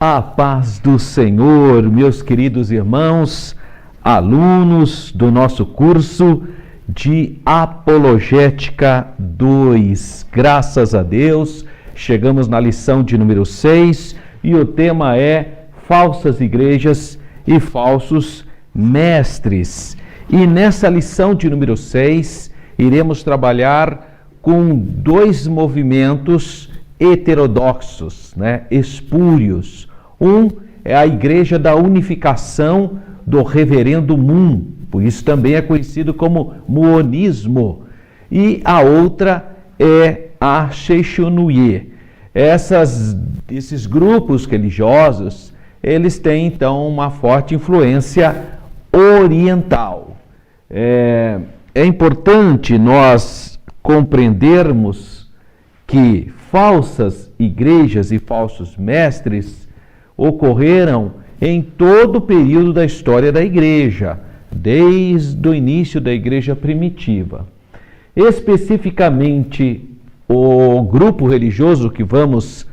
A paz do Senhor, meus queridos irmãos, alunos do nosso curso de Apologética 2. Graças a Deus, chegamos na lição de número 6 e o tema é falsas igrejas e falsos mestres. E nessa lição de número 6, iremos trabalhar com dois movimentos heterodoxos, espúrios. Um é a Igreja da Unificação do Reverendo Moon, por isso também é conhecido como muonismo. E a outra é a Sheshunuye. Esses grupos religiosos, eles têm então uma forte influência oriental. É importante nós compreendermos que falsas igrejas e falsos mestres ocorreram em todo o período da história da igreja, desde o início da igreja primitiva. Especificamente, o grupo religioso que vamos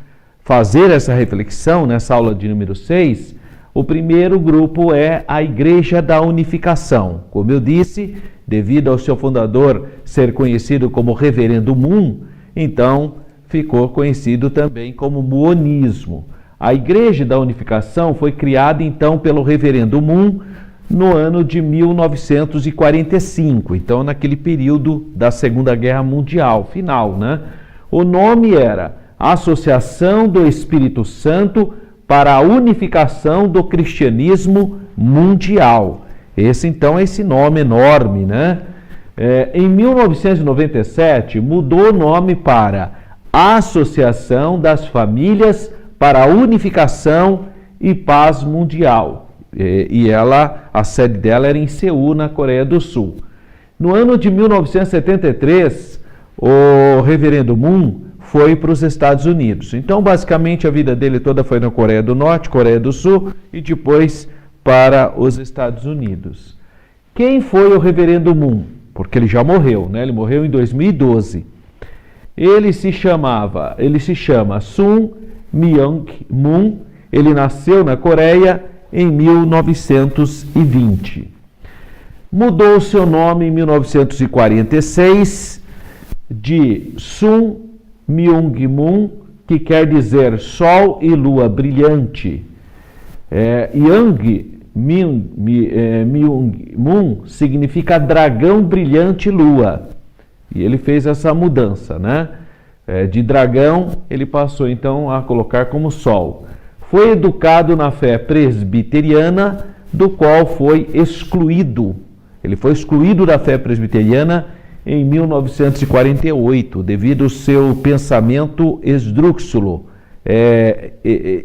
fazer essa reflexão nessa aula de número 6, o primeiro grupo é a Igreja da Unificação. Como eu disse, devido ao seu fundador ser conhecido como Reverendo Moon, então ficou conhecido também como muonismo. A Igreja da Unificação foi criada então pelo Reverendo Moon no ano de 1945, então naquele período da Segunda Guerra Mundial, final, O nome era Associação do Espírito Santo para a Unificação do Cristianismo Mundial. Esse então é esse nome enorme, Em 1997 mudou o nome para Associação das Famílias para a Unificação e Paz Mundial. E a sede dela era em Seul, na Coreia do Sul. No ano de 1973, o Reverendo Moon foi para os Estados Unidos. Então, basicamente, a vida dele toda foi na Coreia do Norte, Coreia do Sul e depois para os Estados Unidos. Quem foi o Reverendo Moon? Porque ele já morreu, Ele morreu em 2012. Ele se chama Sun Myung Moon. Ele nasceu na Coreia em 1920. Mudou seu nome em 1946 de Sun Myung Moon, que quer dizer Sol e Lua Brilhante. Yang Myung Moon significa Dragão Brilhante Lua. E ele fez essa mudança, de dragão, ele passou então a colocar como sol. Foi educado na fé presbiteriana, do qual foi excluído. Ele foi excluído da fé presbiteriana em 1948, devido ao seu pensamento esdrúxulo,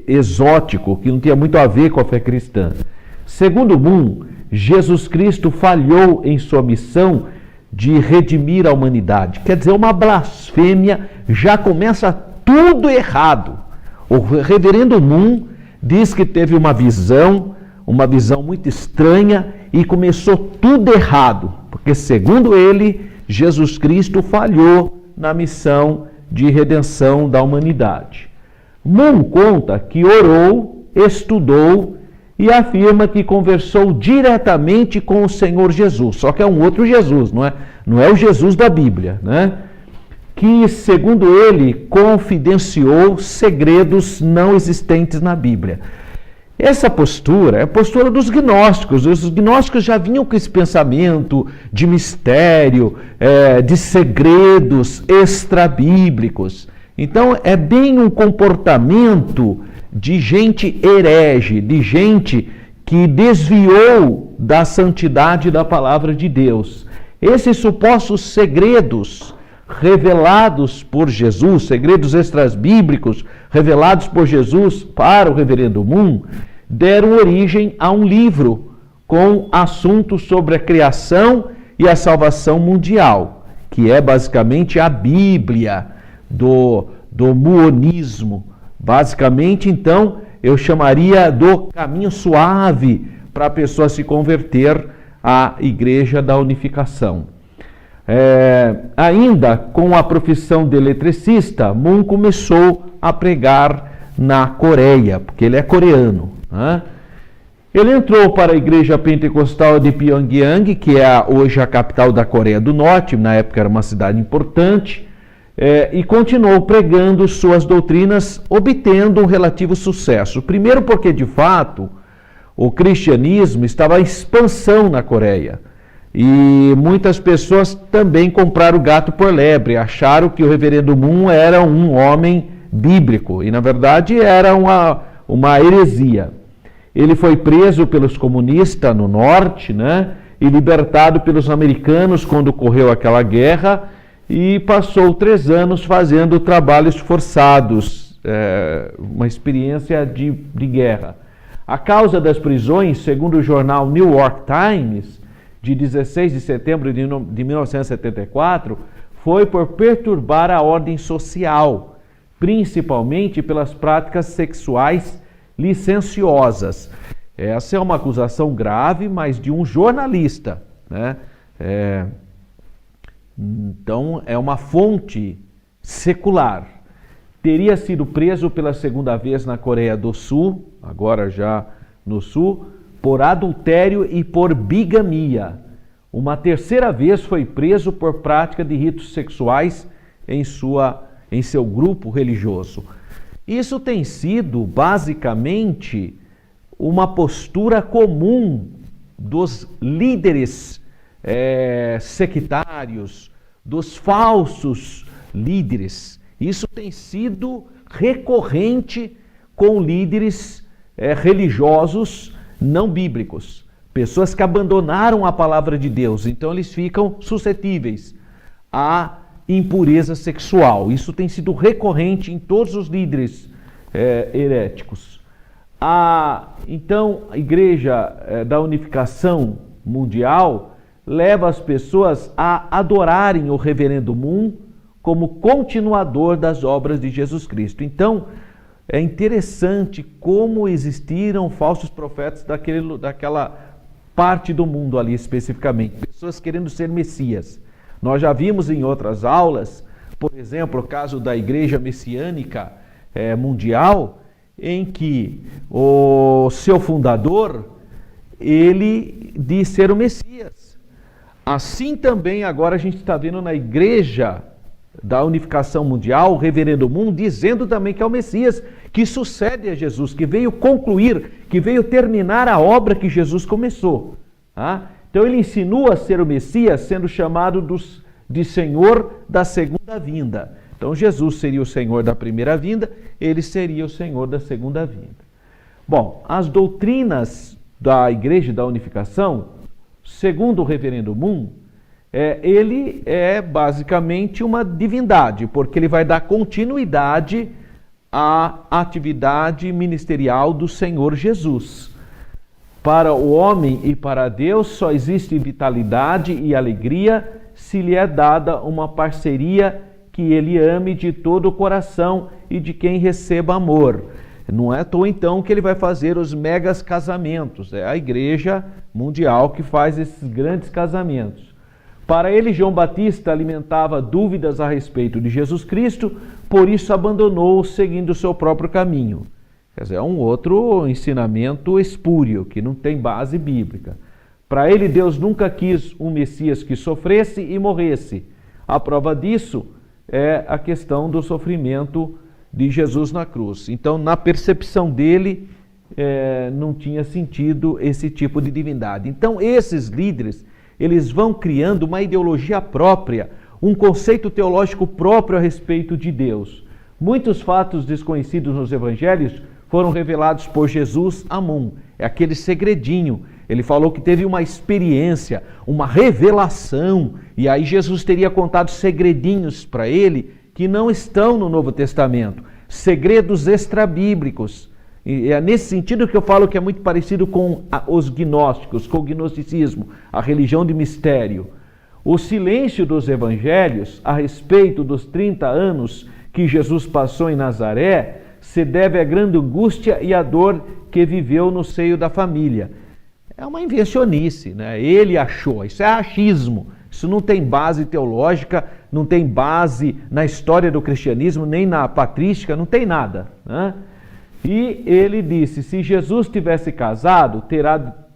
exótico, que não tinha muito a ver com a fé cristã. Segundo Moon, Jesus Cristo falhou em sua missão de redimir a humanidade. Quer dizer, uma blasfêmia, já começa tudo errado. O Reverendo Moon diz que teve uma visão muito estranha e começou tudo errado, porque segundo ele, Jesus Cristo falhou na missão de redenção da humanidade. Moon conta que orou, estudou e afirma que conversou diretamente com o Senhor Jesus, só que é um outro Jesus, não é o Jesus da Bíblia, que, segundo ele, confidenciou segredos não existentes na Bíblia. Essa postura é a postura dos gnósticos. Os gnósticos já vinham com esse pensamento de mistério, de segredos extrabíblicos. Então, é bem um comportamento de gente herege, de gente que desviou da santidade da palavra de Deus. Esses supostos segredos revelados por Jesus, segredos extrabíblicos revelados por Jesus para o Reverendo Moon, deram origem a um livro com assuntos sobre a criação e a salvação mundial, que é basicamente a Bíblia do muonismo. Basicamente, então, eu chamaria do caminho suave para a pessoa se converter à Igreja da Unificação. Ainda com a profissão de eletricista, Moon começou a pregar na Coreia, porque ele é coreano, né? Ele entrou para a igreja pentecostal de Pyongyang, que é hoje a capital da Coreia do Norte, na época era uma cidade importante, e continuou pregando suas doutrinas, obtendo um relativo sucesso. Primeiro porque, de fato, o cristianismo estava em expansão na Coreia. E muitas pessoas também compraram o gato por lebre, acharam que o reverendo Moon era um homem bíblico, e na verdade era uma heresia. Ele foi preso pelos comunistas no norte, né, e libertado pelos americanos quando ocorreu aquela guerra, e passou 3 anos fazendo trabalhos forçados, uma experiência de guerra. A causa das prisões, segundo o jornal New York Times, de 16 de setembro de 1974, foi por perturbar a ordem social, principalmente pelas práticas sexuais licenciosas. Essa é uma acusação grave, mas de um jornalista, né? Então, é uma fonte secular. Teria sido preso pela segunda vez na Coreia do Sul, agora já no Sul, por adultério e por bigamia. Uma terceira vez foi preso por prática de ritos sexuais em seu grupo religioso. Isso tem sido, basicamente, uma postura comum dos líderes sectários, dos falsos líderes. Isso tem sido recorrente com líderes religiosos não bíblicos, pessoas que abandonaram a palavra de Deus, então eles ficam suscetíveis à impureza sexual. Isso tem sido recorrente em todos os líderes heréticos. Então, a Igreja da Unificação Mundial leva as pessoas a adorarem o reverendo Moon como continuador das obras de Jesus Cristo. Então, é interessante como existiram falsos profetas daquela parte do mundo ali especificamente, pessoas querendo ser Messias. Nós já vimos em outras aulas, por exemplo, o caso da Igreja Messiânica Mundial, em que o seu fundador, ele diz ser o Messias. Assim também agora a gente está vendo na Igreja da Unificação Mundial, o reverendo Moon, dizendo também que é o Messias, que sucede a Jesus, que veio concluir, que veio terminar a obra que Jesus começou. Então ele insinua a ser o Messias, sendo chamado de Senhor da segunda vinda. Então Jesus seria o Senhor da primeira vinda, ele seria o Senhor da segunda vinda. Bom, as doutrinas da Igreja da Unificação, segundo o reverendo Moon, ele é basicamente uma divindade, porque ele vai dar continuidade à atividade ministerial do Senhor Jesus. Para o homem e para Deus só existe vitalidade e alegria se lhe é dada uma parceria que ele ame de todo o coração e de quem receba amor. Não é à toa então que ele vai fazer os megas casamentos, é a Igreja Mundial que faz esses grandes casamentos. Para ele, João Batista alimentava dúvidas a respeito de Jesus Cristo, por isso abandonou seguindo o seu próprio caminho. Quer dizer, é um outro ensinamento espúrio, que não tem base bíblica. Para ele, Deus nunca quis um Messias que sofresse e morresse. A prova disso é a questão do sofrimento de Jesus na cruz. Então, na percepção dele, não tinha sentido esse tipo de divindade. Então, esses líderes, eles vão criando uma ideologia própria, um conceito teológico próprio a respeito de Deus. Muitos fatos desconhecidos nos evangelhos foram revelados por Jesus a Moon. É aquele segredinho. Ele falou que teve uma experiência, uma revelação, e aí Jesus teria contado segredinhos para ele que não estão no Novo Testamento, segredos extrabíblicos. E é nesse sentido que eu falo que é muito parecido com os gnósticos, com o gnosticismo, a religião de mistério. O silêncio dos evangelhos a respeito dos 30 anos que Jesus passou em Nazaré se deve à grande angústia e à dor que viveu no seio da família. É uma invencionice, né? Ele achou, isso é achismo, isso não tem base teológica, não tem base na história do cristianismo, nem na patrística, não tem nada, né? E ele disse, se Jesus tivesse casado,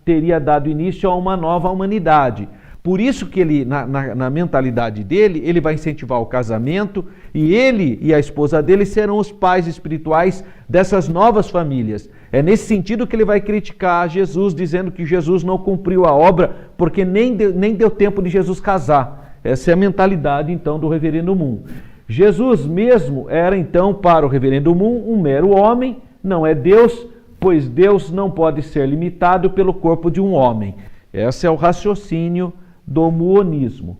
teria dado início a uma nova humanidade. Por isso que ele, na mentalidade dele, ele vai incentivar o casamento e ele e a esposa dele serão os pais espirituais dessas novas famílias. É nesse sentido que ele vai criticar Jesus, dizendo que Jesus não cumpriu a obra porque nem deu tempo de Jesus casar. Essa é a mentalidade, então, do reverendo Moon. Jesus mesmo era, então, para o reverendo Moon, um mero homem, não é Deus, pois Deus não pode ser limitado pelo corpo de um homem. Esse é o raciocínio do muonismo.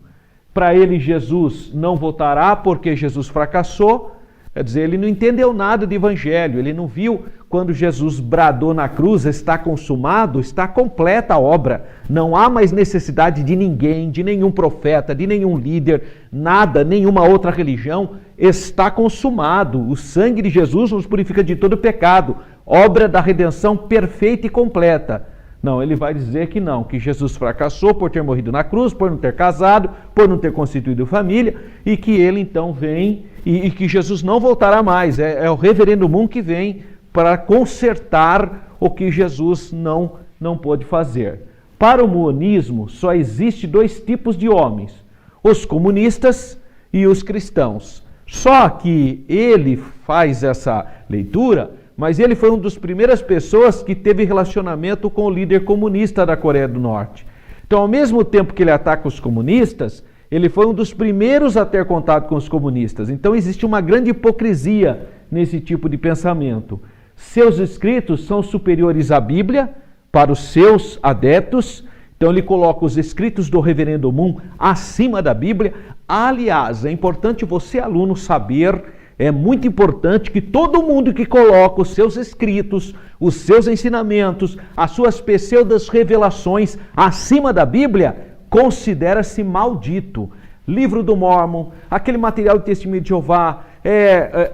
Para ele, Jesus não voltará porque Jesus fracassou, quer dizer, ele não entendeu nada de evangelho, ele não viu quando Jesus bradou na cruz, está consumado, está completa a obra, não há mais necessidade de ninguém, de nenhum profeta, de nenhum líder, nada, nenhuma outra religião, está consumado, o sangue de Jesus nos purifica de todo pecado, obra da redenção perfeita e completa. Não, ele vai dizer que não, que Jesus fracassou por ter morrido na cruz, por não ter casado, por não ter constituído família, e que ele então vem, e que Jesus não voltará mais. É o reverendo Moon que vem para consertar o que Jesus não pôde fazer. Para o muonismo, só existe dois tipos de homens, os comunistas e os cristãos. Só que ele faz essa leitura, mas ele foi uma das primeiras pessoas que teve relacionamento com o líder comunista da Coreia do Norte. Então, ao mesmo tempo que ele ataca os comunistas, ele foi um dos primeiros a ter contato com os comunistas. Então, existe uma grande hipocrisia nesse tipo de pensamento. Seus escritos são superiores à Bíblia para os seus adeptos. Então, ele coloca os escritos do reverendo Moon acima da Bíblia. Aliás, é importante você, aluno, saber... É muito importante que todo mundo que coloca os seus escritos, os seus ensinamentos, as suas pseudas revelações acima da Bíblia, considera-se maldito. Livro do Mormon, aquele material do Testemunho de Jeová,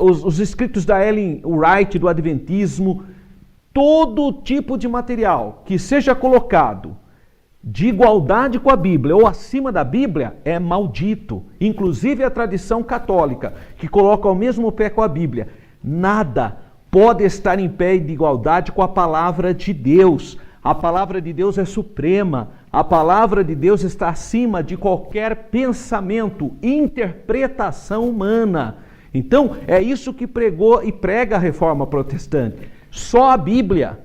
os escritos da Ellen White do Adventismo, todo tipo de material que seja colocado de igualdade com a Bíblia ou acima da Bíblia é maldito. Inclusive a tradição católica, que coloca ao mesmo pé com a Bíblia. Nada pode estar em pé de igualdade com a palavra de Deus. A palavra de Deus é suprema. A palavra de Deus está acima de qualquer pensamento, interpretação humana. Então, é isso que pregou e prega a Reforma Protestante. Só a Bíblia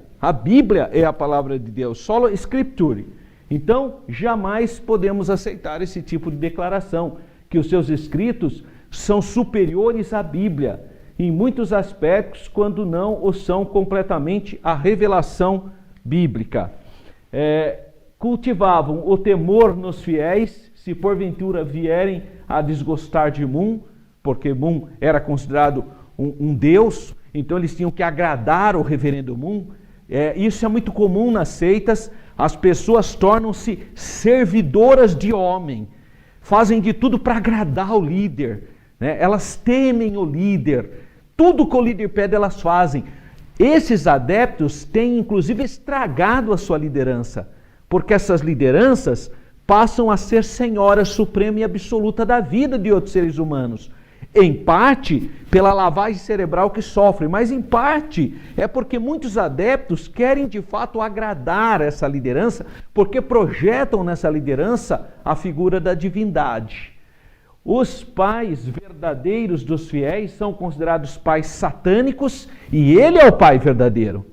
é a palavra de Deus, solo scripture. Então, jamais podemos aceitar esse tipo de declaração, que os seus escritos são superiores à Bíblia, em muitos aspectos, quando não o são completamente a revelação bíblica. Cultivavam o temor nos fiéis, se porventura vierem a desgostar de Moon, porque Moon era considerado um deus, então eles tinham que agradar o reverendo Moon. Isso é muito comum nas seitas. As pessoas tornam-se servidoras de homem, fazem de tudo para agradar o líder, né? Elas temem o líder, tudo que o líder pede elas fazem. Esses adeptos têm inclusive estragado a sua liderança, porque essas lideranças passam a ser senhora suprema e absoluta da vida de outros seres humanos. Em parte, pela lavagem cerebral que sofrem, mas em parte é porque muitos adeptos querem de fato agradar essa liderança, porque projetam nessa liderança a figura da divindade. Os pais verdadeiros dos fiéis são considerados pais satânicos e ele é o pai verdadeiro.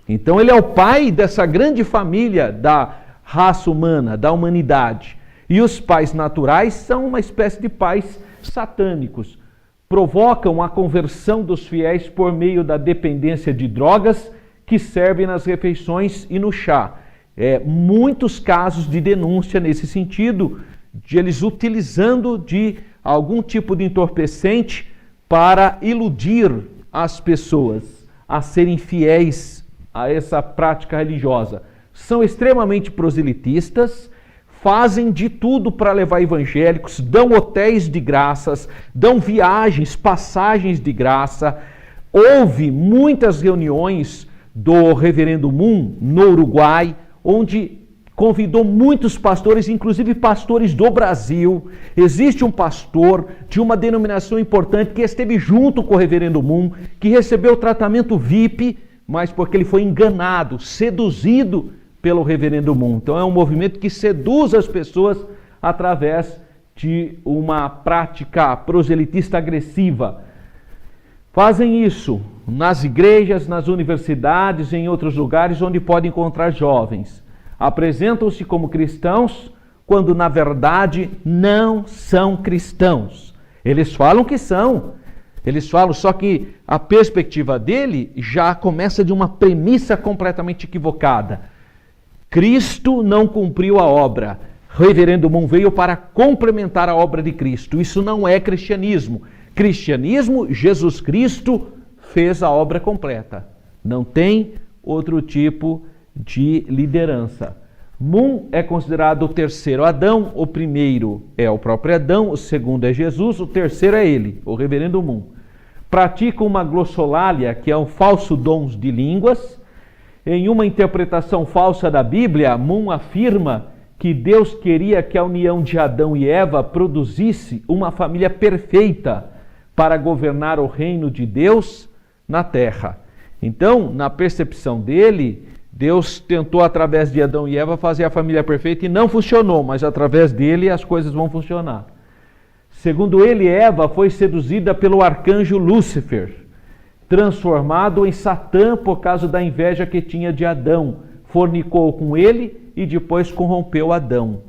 Então ele é o pai dessa grande família da raça humana, da humanidade. E os pais naturais são uma espécie de pais satânicos. Provocam a conversão dos fiéis por meio da dependência de drogas que servem nas refeições e no chá. Muitos casos de denúncia nesse sentido, de eles utilizando de algum tipo de entorpecente para iludir as pessoas a serem fiéis a essa prática religiosa. São extremamente proselitistas, fazem de tudo para levar evangélicos, dão hotéis de graças, dão viagens, passagens de graça. Houve muitas reuniões do reverendo Moon no Uruguai, onde convidou muitos pastores, inclusive pastores do Brasil. Existe um pastor de uma denominação importante que esteve junto com o reverendo Moon, que recebeu tratamento VIP, mas porque ele foi enganado, seduzido pelo reverendo Moon. Então é um movimento que seduz as pessoas através de uma prática proselitista agressiva. Fazem isso nas igrejas, nas universidades, em outros lugares onde podem encontrar jovens. Apresentam-se como cristãos, quando na verdade não são cristãos. Eles falam que são. Eles falam, só que a perspectiva dele já começa de uma premissa completamente equivocada. Cristo não cumpriu a obra. Reverendo Moon veio para complementar a obra de Cristo. Isso não é cristianismo. Cristianismo, Jesus Cristo fez a obra completa. Não tem outro tipo de liderança. Moon é considerado o terceiro Adão. O primeiro é o próprio Adão, o segundo é Jesus, o terceiro é ele, o reverendo Moon. Pratica uma glossolalia, que é um falso dom de línguas. Em uma interpretação falsa da Bíblia, Moon afirma que Deus queria que a união de Adão e Eva produzisse uma família perfeita para governar o reino de Deus na terra. Então, na percepção dele, Deus tentou através de Adão e Eva fazer a família perfeita e não funcionou, mas através dele as coisas vão funcionar. Segundo ele, Eva foi seduzida pelo arcanjo Lúcifer, transformado em Satã por causa da inveja que tinha de Adão. Fornicou com ele e depois corrompeu Adão.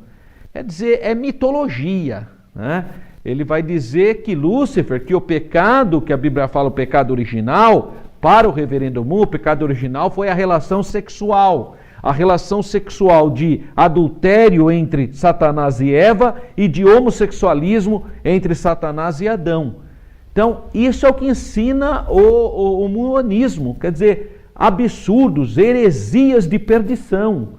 Quer dizer, é mitologia, né? Ele vai dizer que Lúcifer, que o pecado, que a Bíblia fala o pecado original, para o reverendo Moon, o pecado original foi a relação sexual. A relação sexual de adultério entre Satanás e Eva e de homossexualismo entre Satanás e Adão. Então, isso é o que ensina o muanismo, quer dizer, absurdos, heresias de perdição.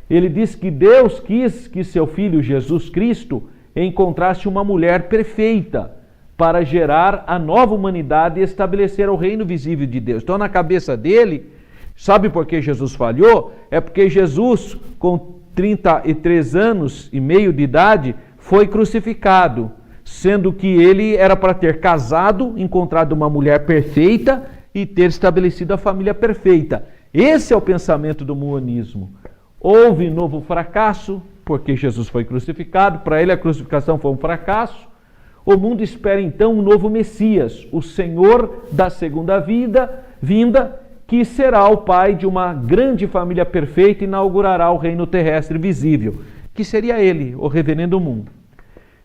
Ele diz que Deus quis que seu filho Jesus Cristo encontrasse uma mulher perfeita para gerar a nova humanidade e estabelecer o reino visível de Deus. Então, na cabeça dele, sabe por que Jesus falhou? É porque Jesus, com 33 anos e meio de idade, foi crucificado, sendo que ele era para ter casado, encontrado uma mulher perfeita e ter estabelecido a família perfeita. Esse é o pensamento do muanismo. Houve novo fracasso, porque Jesus foi crucificado, para ele a crucificação foi um fracasso. O mundo espera então um novo Messias, o Senhor da segunda vinda, que será o pai de uma grande família perfeita e inaugurará o reino terrestre visível, que seria ele, o reverendo Moon.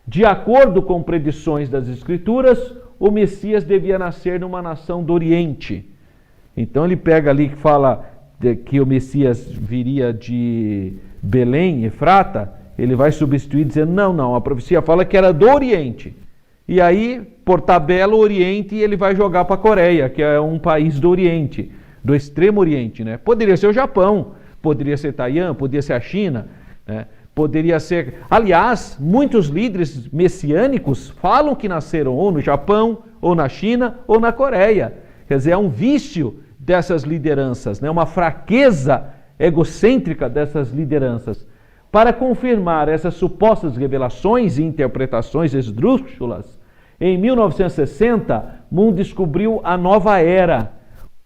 De acordo com predições das Escrituras, o Messias devia nascer numa nação do Oriente. Então ele pega ali que fala que o Messias viria de Belém, Efrata, ele vai substituir dizendo, não, a profecia fala que era do Oriente. E aí, por tabela, o Oriente ele vai jogar para a Coreia, que é um país do Oriente, do Extremo Oriente, né? Poderia ser o Japão, poderia ser Taiwan, poderia ser a China, né? Poderia ser... Aliás, muitos líderes messiânicos falam que nasceram ou no Japão, ou na China, ou na Coreia. Quer dizer, é um vício dessas lideranças, né? Uma fraqueza egocêntrica dessas lideranças. Para confirmar essas supostas revelações e interpretações esdrúxulas, em 1960, Moon descobriu a nova era.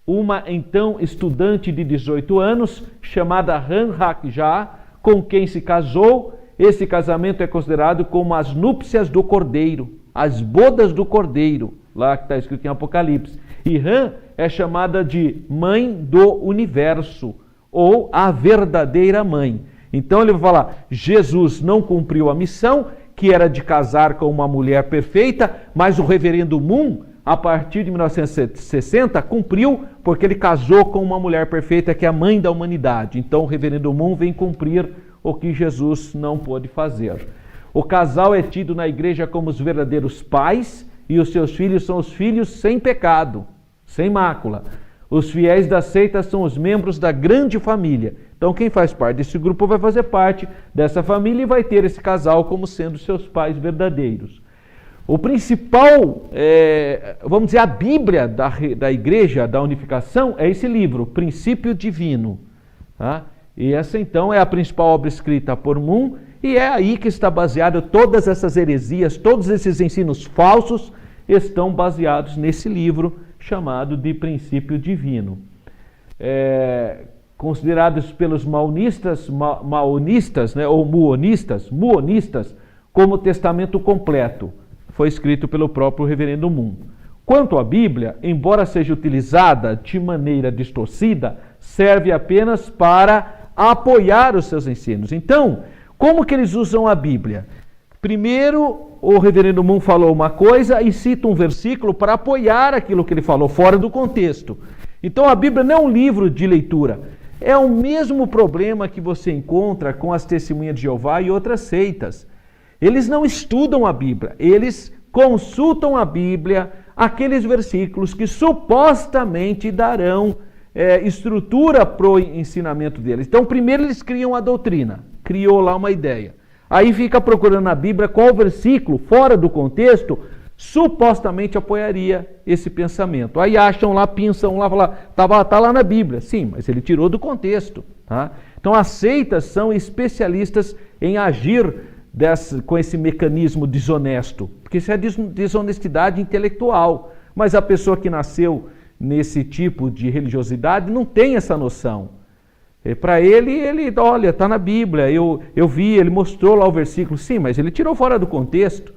Uma então estudante de 18 anos, chamada Han Hak-ja, com quem se casou. Esse casamento é considerado como as núpcias do Cordeiro, as bodas do Cordeiro, lá que está escrito em Apocalipse. E Han é chamada de mãe do universo, ou a verdadeira mãe. Então ele vai falar, Jesus não cumpriu a missão, que era de casar com uma mulher perfeita, mas o reverendo Moon, a partir de 1960, cumpriu, porque ele casou com uma mulher perfeita, que é a mãe da humanidade. Então o reverendo Moon vem cumprir o que Jesus não pôde fazer. O casal é tido na igreja como os verdadeiros pais, e os seus filhos são os filhos sem pecado, sem mácula. Os fiéis da seita são os membros da grande família. Então quem faz parte desse grupo vai fazer parte dessa família e vai ter esse casal como sendo seus pais verdadeiros. O principal, vamos dizer, a Bíblia da igreja, da unificação, é esse livro, Princípio Divino, tá? E essa então é a principal obra escrita por Moon, e é aí que está baseado todas essas heresias, todos esses ensinos falsos estão baseados nesse livro chamado de Princípio Divino. Considerados pelos maonistas, né, ou muonistas, como testamento completo. Foi escrito pelo próprio Reverendo Moon. Quanto à Bíblia, embora seja utilizada de maneira distorcida, serve apenas para apoiar os seus ensinos. Então, como que eles usam a Bíblia? Primeiro, o Reverendo Moon falou uma coisa e cita um versículo para apoiar aquilo que ele falou, fora do contexto. Então, a Bíblia não é um livro de leitura. É o mesmo problema que você encontra com as Testemunhas de Jeová e outras seitas. Eles não estudam a Bíblia, eles consultam a Bíblia, aqueles versículos que supostamente darão estrutura para o ensinamento deles. Então, primeiro eles criam a doutrina, criou lá uma ideia. Aí fica procurando na Bíblia qual versículo, fora do contexto, supostamente apoiaria esse pensamento. Aí acham lá, pensam lá, falam, tá lá na Bíblia. Sim, mas ele tirou do contexto. Tá? Então as seitas são especialistas em agir com esse mecanismo desonesto, porque isso é desonestidade intelectual. Mas a pessoa que nasceu nesse tipo de religiosidade não tem essa noção. Para ele, olha, está na Bíblia, eu vi, ele mostrou lá o versículo. Sim, mas ele tirou fora do contexto.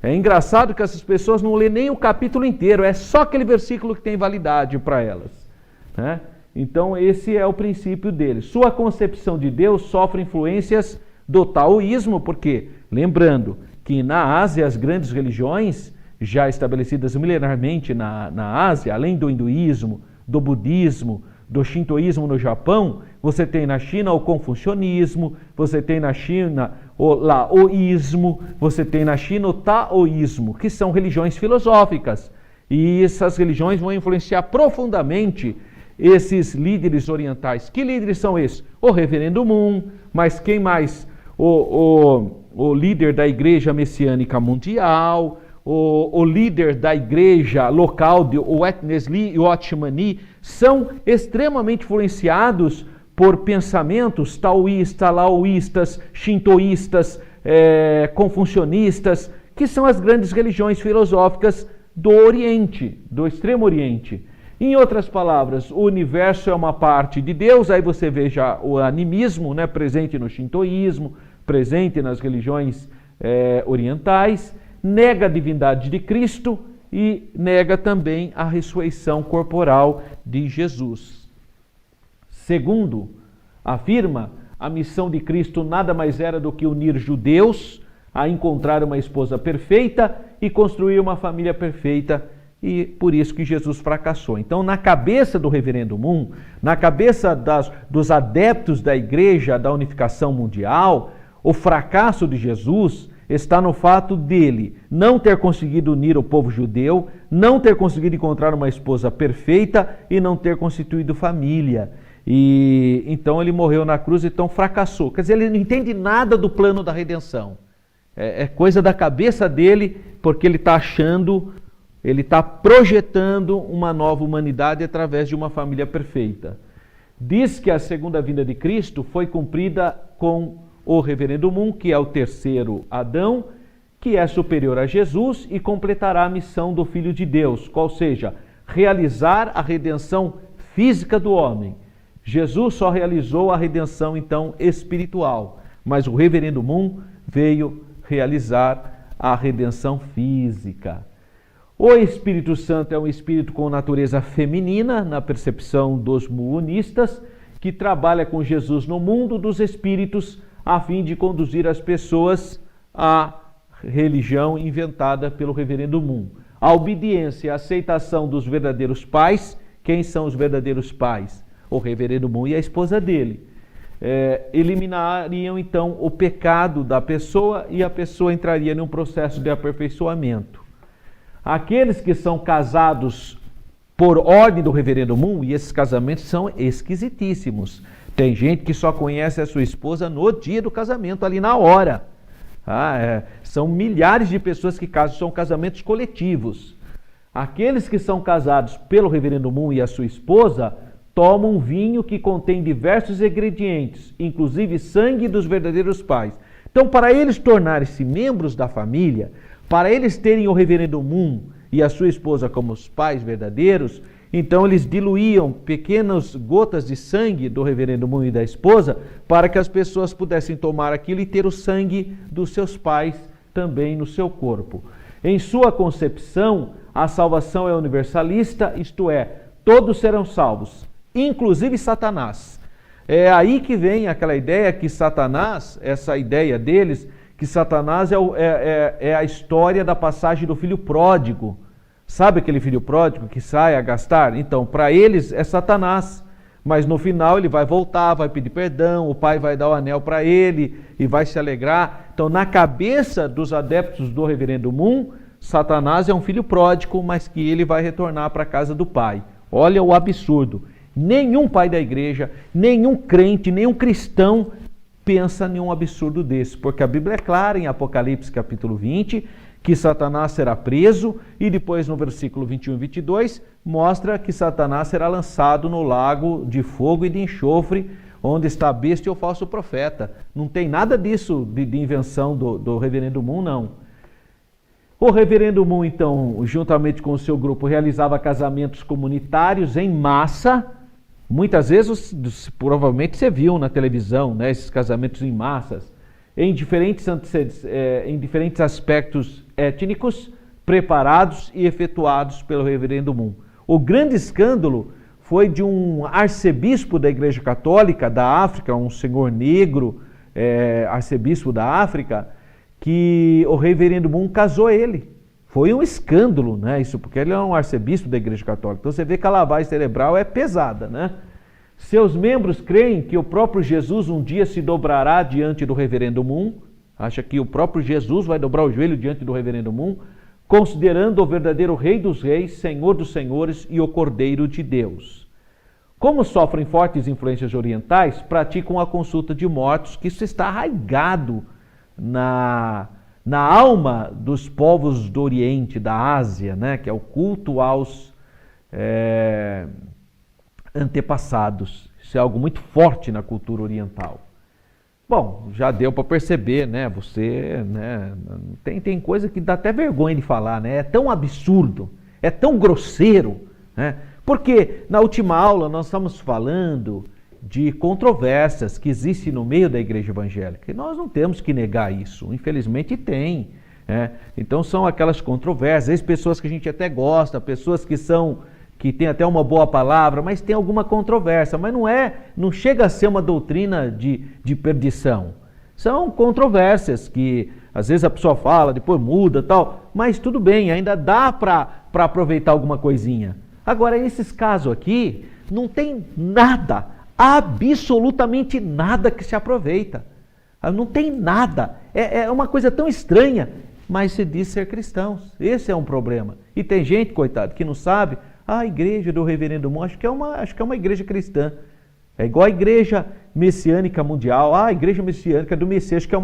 É engraçado que essas pessoas não lêem nem o capítulo inteiro, é só aquele versículo que tem validade para elas. Né? Então esse é o princípio deles. Sua concepção de Deus sofre influências do taoísmo, porque, lembrando que na Ásia as grandes religiões, já estabelecidas milenarmente na Ásia, além do hinduísmo, do budismo, do shintoísmo no Japão, você tem na China o confucionismo, você tem na China o laoísmo, você tem na China o taoísmo, que são religiões filosóficas. E essas religiões vão influenciar profundamente esses líderes orientais. Que líderes são esses? O Reverendo Moon, mas quem mais? O líder da Igreja Messiânica Mundial, o líder da igreja local, o Wetney Watchmani, são extremamente influenciados por pensamentos taoístas, laoístas, shintoístas, confucionistas, que são as grandes religiões filosóficas do Oriente, do Extremo Oriente. Em outras palavras, o universo é uma parte de Deus, aí você veja o animismo, né, presente no shintoísmo, presente nas religiões orientais, nega a divindade de Cristo e nega também a ressurreição corporal de Jesus. Segundo, afirma, a missão de Cristo nada mais era do que unir judeus a encontrar uma esposa perfeita e construir uma família perfeita, e por isso que Jesus fracassou. Então, na cabeça do Reverendo Moon, na cabeça dos adeptos da Igreja da Unificação Mundial, o fracasso de Jesus está no fato dele não ter conseguido unir o povo judeu, não ter conseguido encontrar uma esposa perfeita e não ter constituído família. E então ele morreu na cruz, então fracassou. Quer dizer, ele não entende nada do plano da redenção. É coisa da cabeça dele, porque ele está achando, ele está projetando uma nova humanidade através de uma família perfeita. Diz que a segunda vinda de Cristo foi cumprida com o Reverendo Moon, que é o terceiro Adão, que é superior a Jesus e completará a missão do Filho de Deus, qual seja, realizar a redenção física do homem. Jesus só realizou a redenção, então, espiritual, mas o Reverendo Moon veio realizar a redenção física. O Espírito Santo é um espírito com natureza feminina, na percepção dos muonistas, que trabalha com Jesus no mundo dos espíritos, a fim de conduzir as pessoas à religião inventada pelo Reverendo Moon. A obediência e a aceitação dos verdadeiros pais. Quem são os verdadeiros pais? O Reverendo Moon e a esposa dele. Eliminariam então o pecado da pessoa e a pessoa entraria num processo de aperfeiçoamento. Aqueles que são casados por ordem do Reverendo Moon, e esses casamentos são esquisitíssimos. Tem gente que só conhece a sua esposa no dia do casamento, ali na hora. São milhares de pessoas que casam, são casamentos coletivos. Aqueles que são casados pelo Reverendo Moon e a sua esposa, tomam vinho que contém diversos ingredientes, inclusive sangue dos verdadeiros pais. Então, para eles tornarem-se membros da família, para eles terem o reverendo Moon e a sua esposa como os pais verdadeiros, então eles diluíam pequenas gotas de sangue do reverendo Moon e da esposa para que as pessoas pudessem tomar aquilo e ter o sangue dos seus pais também no seu corpo. Em sua concepção, a salvação é universalista, isto é, todos serão salvos, inclusive Satanás. É aí que vem aquela ideia que Satanás, essa ideia deles, que Satanás é a história da passagem do filho pródigo. Sabe aquele filho pródigo que sai a gastar? Então, para eles é Satanás, mas no final ele vai voltar, vai pedir perdão, o pai vai dar o anel para ele e vai se alegrar. Então, na cabeça dos adeptos do reverendo Moon, Satanás é um filho pródigo, mas que ele vai retornar para a casa do pai. Olha o absurdo. Nenhum pai da igreja, nenhum crente, nenhum cristão pensa em um absurdo desse, porque a Bíblia é clara em Apocalipse capítulo 20, que Satanás será preso, e depois no versículo 21 e 22, mostra que Satanás será lançado no lago de fogo e de enxofre, onde está a besta e o falso profeta. Não tem nada disso de invenção do reverendo Moon, não. O reverendo Moon, então, juntamente com o seu grupo, realizava casamentos comunitários em massa. Muitas vezes, provavelmente você viu na televisão, né, esses casamentos em massas, em diferentes aspectos étnicos, preparados e efetuados pelo reverendo Moon. O grande escândalo foi de um arcebispo da Igreja Católica da África, um senhor negro, arcebispo da África, que o reverendo Moon casou ele. Foi um escândalo, né? Isso porque ele é um arcebispo da Igreja Católica. Então você vê que a lavagem cerebral é pesada, né? Seus membros creem que o próprio Jesus um dia se dobrará diante do reverendo Moon. Acha que o próprio Jesus vai dobrar o joelho diante do reverendo Moon, considerando o verdadeiro Rei dos Reis, Senhor dos Senhores e o Cordeiro de Deus. Como sofrem fortes influências orientais, praticam a consulta de mortos, que isso está arraigado na alma dos povos do Oriente, da Ásia, né? Que é o culto aos antepassados. Isso é algo muito forte na cultura oriental. Bom, já deu para perceber, né? Você, né? Tem coisa que dá até vergonha de falar, né? É tão absurdo, é tão grosseiro, né? Porque na última aula nós estamos falando de controvérsias que existem no meio da igreja evangélica. E nós não temos que negar isso. Infelizmente tem. Então são aquelas controvérsias, pessoas que a gente até gosta, pessoas que têm até uma boa palavra, mas tem alguma controvérsia. Mas não chega a ser uma doutrina de perdição. São controvérsias que às vezes a pessoa fala, depois muda e tal, mas tudo bem, ainda dá para aproveitar alguma coisinha. Agora, esses casos aqui, não tem nada, absolutamente nada que se aproveita. Não tem nada. É uma coisa tão estranha, mas se diz ser cristãos. Esse é um problema. E tem gente, coitado, que não sabe. A igreja do reverendo Moon, acho que é uma igreja cristã. É igual a igreja messiânica mundial. A igreja messiânica do Messias, que é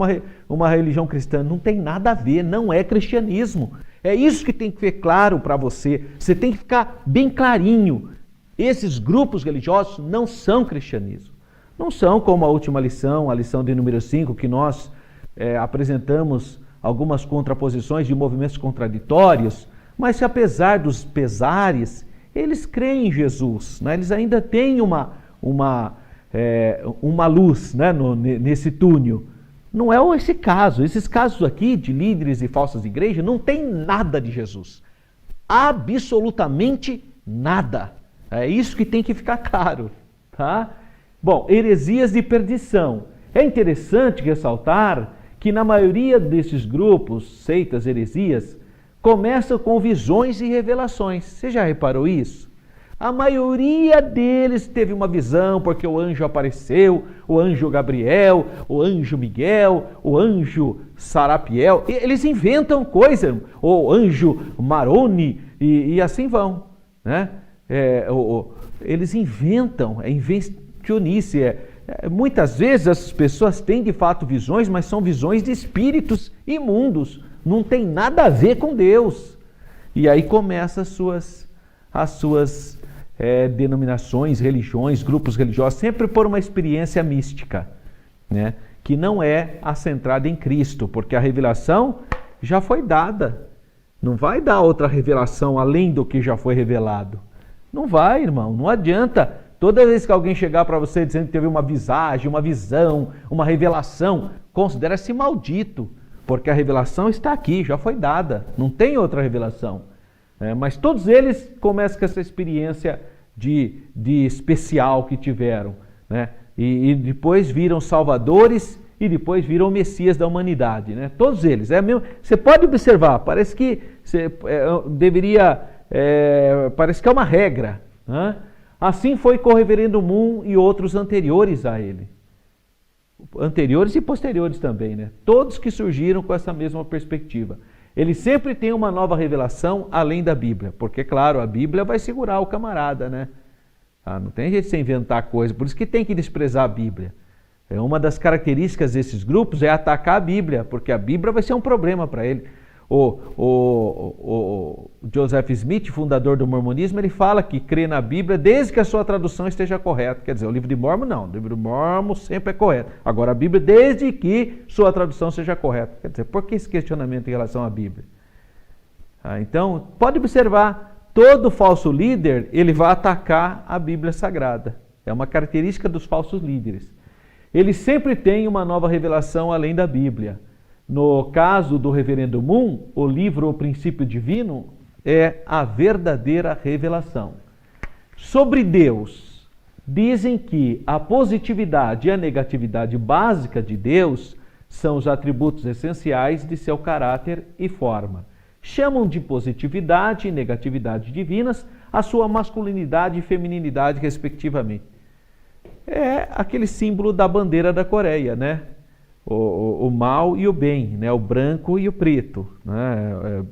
uma religião cristã. Não tem nada a ver, não é cristianismo. É isso que tem que ficar claro para você. Você tem que ficar bem clarinho. Esses grupos religiosos não são cristianismo. Não são como a última lição, a lição de número 5, que nós apresentamos algumas contraposições de movimentos contraditórios, mas se apesar dos pesares, eles creem em Jesus, né? Eles ainda têm uma luz, né, nesse túnel. Não é esse caso. Esses casos aqui de líderes e falsas igrejas não tem nada de Jesus. Absolutamente nada. É isso que tem que ficar claro, tá? Bom, heresias de perdição. É interessante ressaltar que na maioria desses grupos, seitas, heresias, começam com visões e revelações. Você já reparou isso? A maioria deles teve uma visão porque o anjo apareceu, o anjo Gabriel, o anjo Miguel, o anjo Sarapiel. Eles inventam coisa, o anjo Maroni e assim vão, né? Eles inventam, é invencionice. Muitas vezes essas pessoas têm de fato visões, mas são visões de espíritos imundos. Não tem nada a ver com Deus. E aí começam as suas denominações, religiões, grupos religiosos, sempre por uma experiência mística, né? Que não é centrada em Cristo, porque a revelação já foi dada. Não vai dar outra revelação além do que já foi revelado. Não vai, irmão, não adianta. Toda vez que alguém chegar para você dizendo que teve uma visagem, uma visão, uma revelação, considera-se maldito, porque a revelação está aqui, já foi dada, não tem outra revelação. Mas todos eles começam com essa experiência de especial que tiveram, né? E depois viram salvadores e depois viram o Messias da humanidade, né? Todos eles. Você pode observar, parece que parece que é uma regra, né? Assim foi com o Reverendo Moon e outros anteriores a ele. Anteriores e posteriores também, né? Todos que surgiram com essa mesma perspectiva. Ele sempre tem uma nova revelação além da Bíblia, porque, claro, a Bíblia vai segurar o camarada, né? Não tem jeito de você inventar coisa, por isso que tem que desprezar a Bíblia. Uma das características desses grupos é atacar a Bíblia, porque a Bíblia vai ser um problema para ele. O Joseph Smith, fundador do mormonismo, ele fala que crê na Bíblia desde que a sua tradução esteja correta. Quer dizer, o livro de Mórmon não, o livro de Mórmon sempre é correto. Agora a Bíblia desde que sua tradução seja correta. Quer dizer, por que esse questionamento em relação à Bíblia? Então, pode observar, todo falso líder, ele vai atacar a Bíblia Sagrada. É uma característica dos falsos líderes. Ele sempre tem uma nova revelação além da Bíblia. No caso do Reverendo Moon, o livro O Princípio Divino é a verdadeira revelação. Sobre Deus, dizem que a positividade e a negatividade básica de Deus são os atributos essenciais de seu caráter e forma. Chamam de positividade e negatividade divinas a sua masculinidade e feminilidade, respectivamente. É aquele símbolo da bandeira da Coreia, né? O mal e o bem, né? O branco e o preto, né?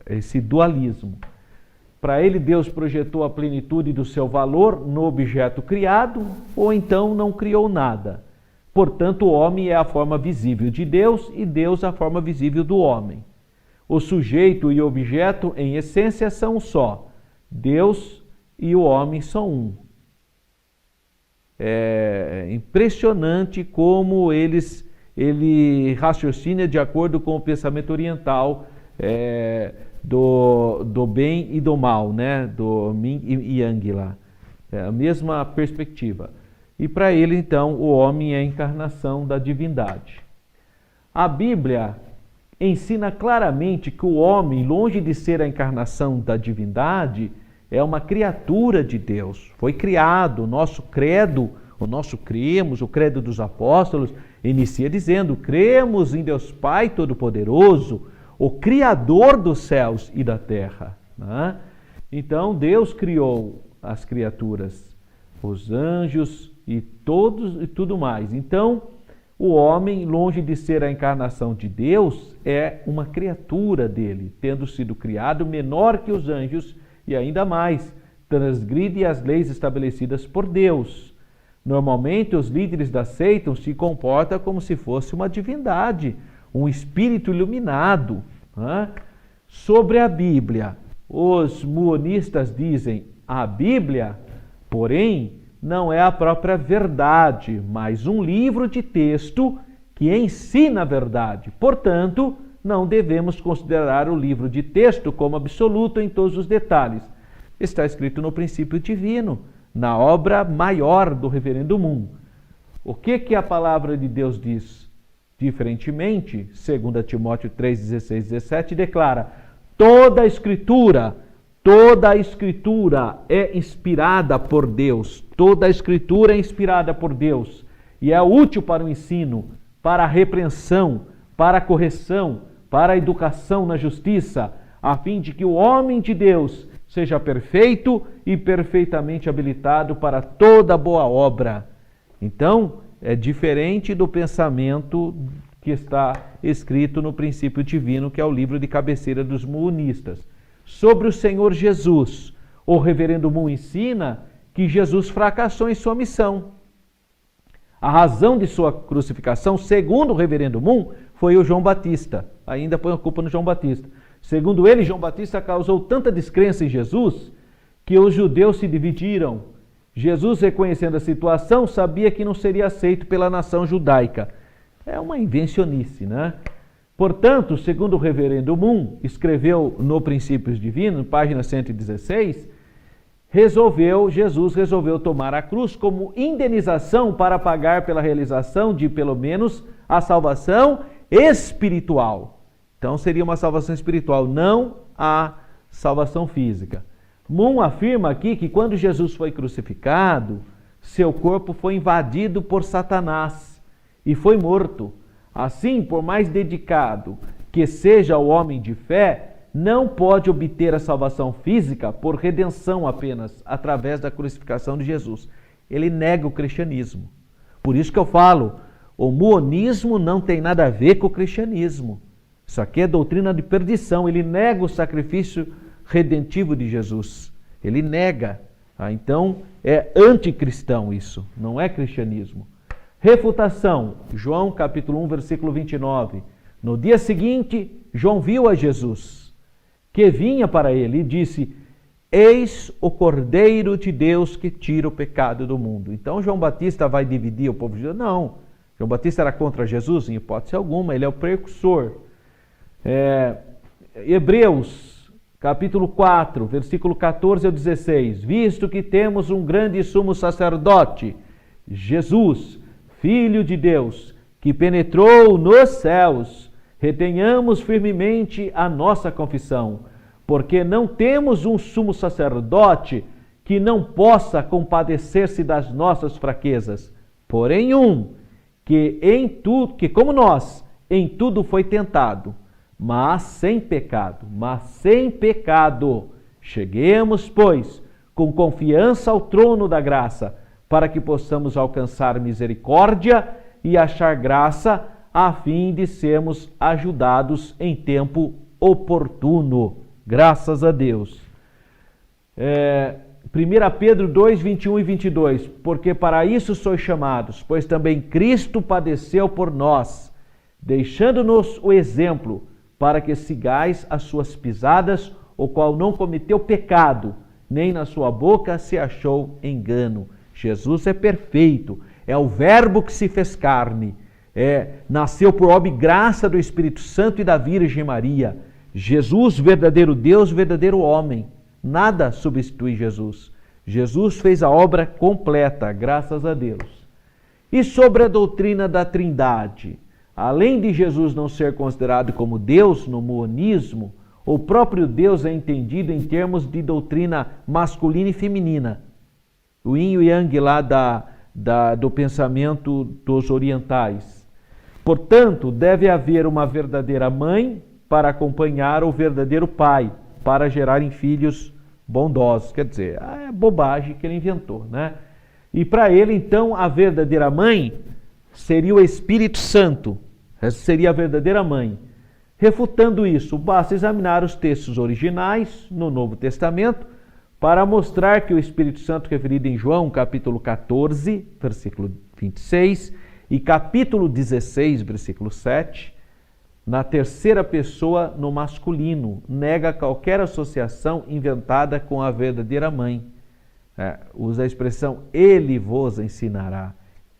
Esse dualismo. Para ele, Deus projetou a plenitude do seu valor no objeto criado, ou então não criou nada. Portanto, o homem é a forma visível de Deus e Deus a forma visível do homem. O sujeito e o objeto, em essência, são um só. Deus e o homem são um. É impressionante como ele raciocina de acordo com o pensamento oriental do bem e do mal, né? Do Yin e Yang lá. É a mesma perspectiva. E para ele, então, o homem é a encarnação da divindade. A Bíblia ensina claramente que o homem, longe de ser a encarnação da divindade, é uma criatura de Deus. Foi criado. O nosso credo, o nosso cremos, o credo dos apóstolos, inicia dizendo: cremos em Deus Pai Todo-Poderoso, o Criador dos céus e da terra. Né? Então, Deus criou as criaturas, os anjos e tudo mais. Então, o homem, longe de ser a encarnação de Deus, é uma criatura dele, tendo sido criado menor que os anjos e ainda mais, transgride as leis estabelecidas por Deus. Normalmente, os líderes da seita se comportam como se fosse uma divindade, um espírito iluminado. Né? Sobre a Bíblia, os muonistas dizem: a Bíblia, porém, não é a própria verdade, mas um livro de texto que ensina a verdade. Portanto, não devemos considerar o livro de texto como absoluto em todos os detalhes. Está escrito no Princípio Divino, na obra maior do Reverendo Moon. O que a palavra de Deus diz? Diferentemente, 2 Timóteo 3, 16 e 17, declara: toda a Escritura é inspirada por Deus. Toda a Escritura é inspirada por Deus e é útil para o ensino, para a repreensão, para a correção, para a educação na justiça, a fim de que o homem de Deus seja perfeito e perfeitamente habilitado para toda boa obra. Então, é diferente do pensamento que está escrito no Princípio Divino, que é o livro de cabeceira dos muonistas. Sobre o Senhor Jesus, o Reverendo Moon ensina que Jesus fracassou em sua missão. A razão de sua crucificação, segundo o Reverendo Moon, foi o João Batista. Ainda põe a culpa no João Batista. Segundo ele, João Batista causou tanta descrença em Jesus que os judeus se dividiram. Jesus, reconhecendo a situação, sabia que não seria aceito pela nação judaica. É uma invencionice, né? Portanto, segundo o reverendo Moon, escreveu no Princípios Divinos, página 116, Jesus resolveu tomar a cruz como indenização para pagar pela realização de, pelo menos, a salvação espiritual. Então, seria uma salvação espiritual, não a salvação física. Moon afirma aqui que quando Jesus foi crucificado, seu corpo foi invadido por Satanás e foi morto. Assim, por mais dedicado que seja o homem de fé, não pode obter a salvação física por redenção apenas através da crucificação de Jesus. Ele nega o cristianismo. Por isso que eu falo, o muonismo não tem nada a ver com o cristianismo. Isso aqui é doutrina de perdição. Ele nega o sacrifício redentivo de Jesus. Ele nega. Então, é anticristão isso, não é cristianismo. Refutação, João capítulo 1, versículo 29. No dia seguinte, João viu a Jesus, que vinha para ele e disse: eis o Cordeiro de Deus que tira o pecado do mundo. Então João Batista vai dividir o povo de Deus? Não. João Batista era contra Jesus? Em hipótese alguma, ele é o precursor. Hebreus capítulo 4, versículo 14 ao 16. Visto que temos um grande sumo sacerdote, Jesus, Filho de Deus, que penetrou nos céus, retenhamos firmemente a nossa confissão, porque não temos um sumo sacerdote que não possa compadecer-se das nossas fraquezas, porém que como nós, em tudo foi tentado, mas sem pecado. Cheguemos, pois, com confiança ao trono da graça, para que possamos alcançar misericórdia e achar graça, a fim de sermos ajudados em tempo oportuno. Graças a Deus. 1 Pedro 2, 21 e 22. Porque para isso sois chamados, pois também Cristo padeceu por nós, deixando-nos o exemplo, para que sigais as suas pisadas, o qual não cometeu pecado, nem na sua boca se achou engano. Jesus é perfeito, é o Verbo que se fez carne, nasceu por obra e graça do Espírito Santo e da Virgem Maria. Jesus, verdadeiro Deus, verdadeiro homem. Nada substitui Jesus. Jesus fez a obra completa, graças a Deus. E sobre a doutrina da Trindade? Além de Jesus não ser considerado como Deus no muonismo, o próprio Deus é entendido em termos de doutrina masculina e feminina. O yin e o yang lá do pensamento dos orientais. Portanto, deve haver uma verdadeira mãe para acompanhar o verdadeiro pai, para gerarem filhos bondosos. Quer dizer, é bobagem que ele inventou, né? E para ele, então, a verdadeira mãe seria o Espírito Santo. Essa seria a verdadeira mãe. Refutando isso, basta examinar os textos originais no Novo Testamento para mostrar que o Espírito Santo referido em João, capítulo 14, versículo 26, e capítulo 16, versículo 7, na terceira pessoa no masculino, nega qualquer associação inventada com a verdadeira mãe. Usa a expressão, ele vos ensinará.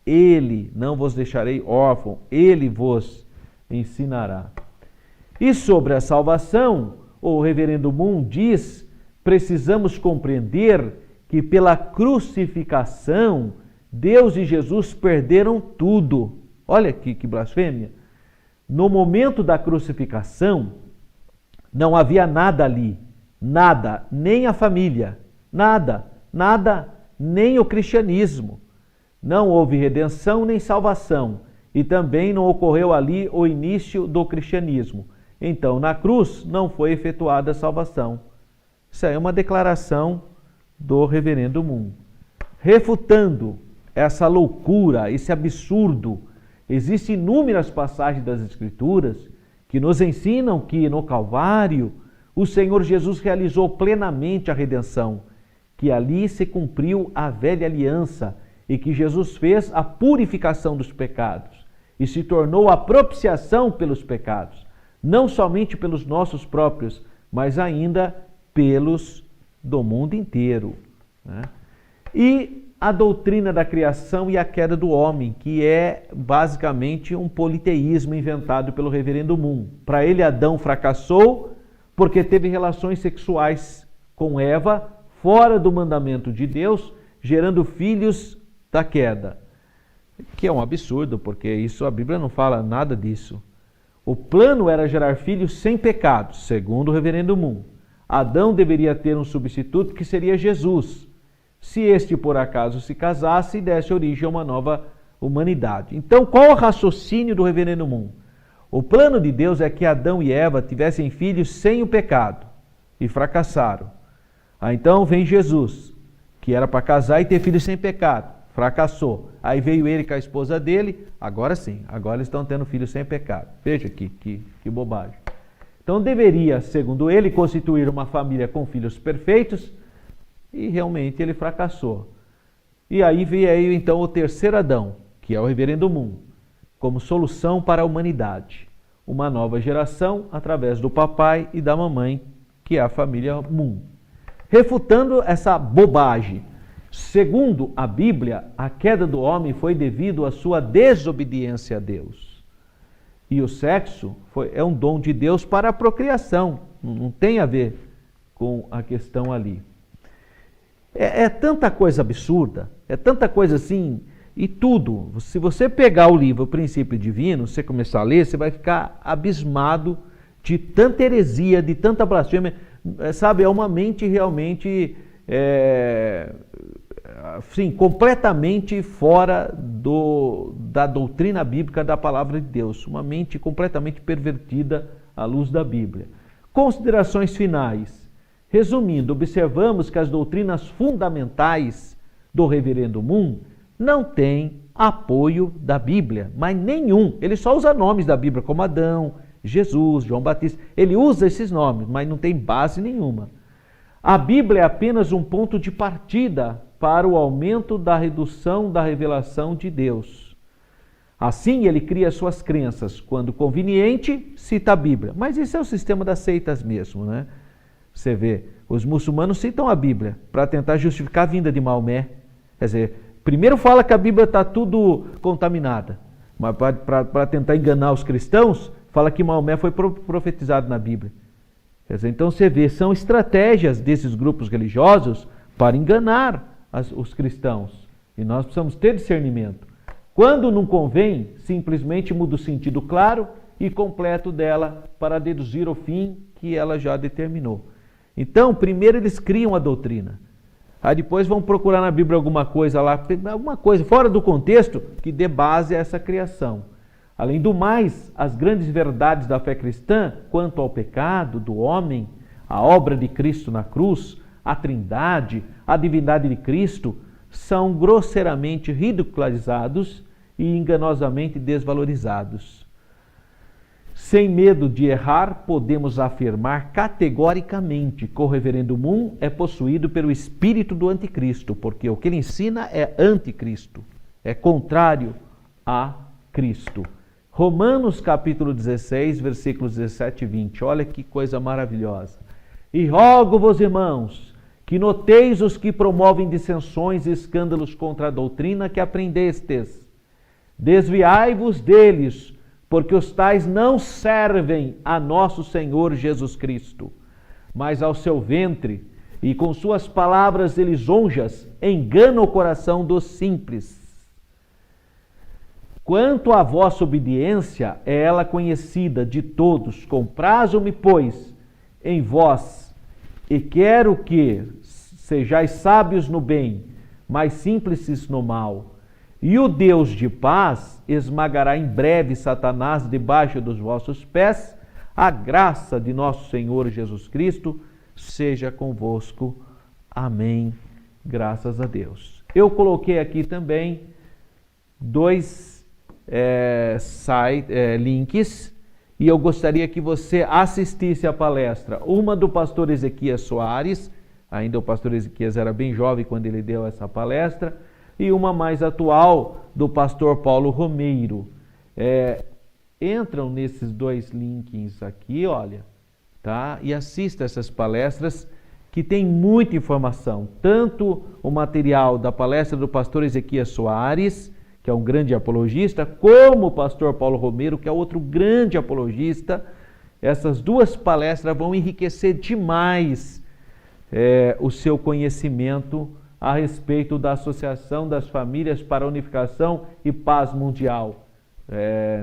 Ele, não vos deixarei órfão, ele vos ensinará. E sobre a salvação, o reverendo Moon diz, precisamos compreender que pela crucificação, Deus e Jesus perderam tudo. Olha que blasfêmia. No momento da crucificação, não havia nada ali. Nada, nem a família. Nada, nem o cristianismo. Não houve redenção nem salvação. E também não ocorreu ali o início do cristianismo. Então, na cruz, não foi efetuada a salvação. Isso aí é uma declaração do reverendo Moon. Refutando essa loucura, esse absurdo, existem inúmeras passagens das Escrituras que nos ensinam que no Calvário o Senhor Jesus realizou plenamente a redenção, que ali se cumpriu a velha aliança e que Jesus fez a purificação dos pecados e se tornou a propiciação pelos pecados, não somente pelos nossos próprios, mas ainda pelos do mundo inteiro, né? E a doutrina da criação e a queda do homem, que é basicamente um politeísmo inventado pelo reverendo Moon. Para ele, Adão fracassou porque teve relações sexuais com Eva fora do mandamento de Deus, gerando filhos da queda. Que é um absurdo, porque isso a Bíblia não fala nada disso. O plano era gerar filhos sem pecado, segundo o reverendo Moon. Adão deveria ter um substituto que seria Jesus, se este por acaso se casasse e desse origem a uma nova humanidade. Então, qual o raciocínio do reverendo Moon? O plano de Deus é que Adão e Eva tivessem filhos sem o pecado e fracassaram. Então vem Jesus, que era para casar e ter filhos sem pecado, fracassou. Aí veio ele com a esposa dele, agora sim, agora eles estão tendo filhos sem pecado. Veja aqui, que bobagem. Então deveria, segundo ele, constituir uma família com filhos perfeitos, e realmente ele fracassou. E aí veio então o terceiro Adão, que é o reverendo Moon, como solução para a humanidade. Uma nova geração através do papai e da mamãe, que é a família Moon. Refutando essa bobagem, segundo a Bíblia, a queda do homem foi devido à sua desobediência a Deus. E o sexo é um dom de Deus para a procriação, não tem a ver com a questão ali. É tanta coisa absurda, é tanta coisa assim, e tudo. Se você pegar o livro O Princípio Divino, você começar a ler, você vai ficar abismado de tanta heresia, de tanta blasfêmia. Sabe, é uma mente realmente, assim, completamente fora da doutrina bíblica da palavra de Deus. Uma mente completamente pervertida à luz da Bíblia. Considerações finais. Resumindo, observamos que as doutrinas fundamentais do reverendo Moon não têm apoio da Bíblia, mas nenhum. Ele só usa nomes da Bíblia, como Adão, Jesus, João Batista. Ele usa esses nomes, mas não tem base nenhuma. A Bíblia é apenas um ponto de partida para o aumento da redução da revelação de Deus. Assim, ele cria suas crenças. Quando conveniente, cita a Bíblia. Mas esse é o sistema das seitas mesmo, né? Você vê, os muçulmanos citam a Bíblia para tentar justificar a vinda de Maomé. Quer dizer, primeiro fala que a Bíblia está tudo contaminada, mas para tentar enganar os cristãos, fala que Maomé foi profetizado na Bíblia. Quer dizer, então você vê, são estratégias desses grupos religiosos para enganar os cristãos. E nós precisamos ter discernimento. Quando não convém, simplesmente muda o sentido claro e completo dela para deduzir o fim que ela já determinou. Então, primeiro eles criam a doutrina. Aí depois vão procurar na Bíblia alguma coisa lá, alguma coisa fora do contexto que dê base a essa criação. Além do mais, as grandes verdades da fé cristã quanto ao pecado do homem, a obra de Cristo na cruz, a Trindade, a divindade de Cristo, são grosseiramente ridicularizados e enganosamente desvalorizados. Sem medo de errar, podemos afirmar categoricamente que o reverendo Moon é possuído pelo espírito do anticristo, porque o que ele ensina é anticristo, é contrário a Cristo. Romanos capítulo 16, versículos 17 e 20, olha que coisa maravilhosa. E rogo-vos, irmãos, que noteis os que promovem dissensões e escândalos contra a doutrina que aprendestes. Desviai-vos deles, porque os tais não servem a nosso Senhor Jesus Cristo, mas ao seu ventre, e com suas palavras lisonjas enganam o coração dos simples. Quanto à vossa obediência, é ela conhecida de todos. Comprazo-me, pois, em vós, e quero que sejais sábios no bem, mas simples no mal. E o Deus de paz esmagará em breve Satanás debaixo dos vossos pés. A graça de nosso Senhor Jesus Cristo seja convosco. Amém. Graças a Deus. Eu coloquei aqui também dois links e eu gostaria que você assistisse à palestra. Uma do pastor Ezequias Soares, ainda o pastor Ezequias era bem jovem quando ele deu essa palestra, e uma mais atual do pastor Paulo Romeiro. Entram nesses dois links aqui, olha, tá? E assista essas palestras que tem muita informação, tanto o material da palestra do pastor Ezequias Soares, que é um grande apologista, como o pastor Paulo Romero, que é outro grande apologista. Essas duas palestras vão enriquecer demais o seu conhecimento a respeito da Associação das Famílias para a Unificação e Paz Mundial.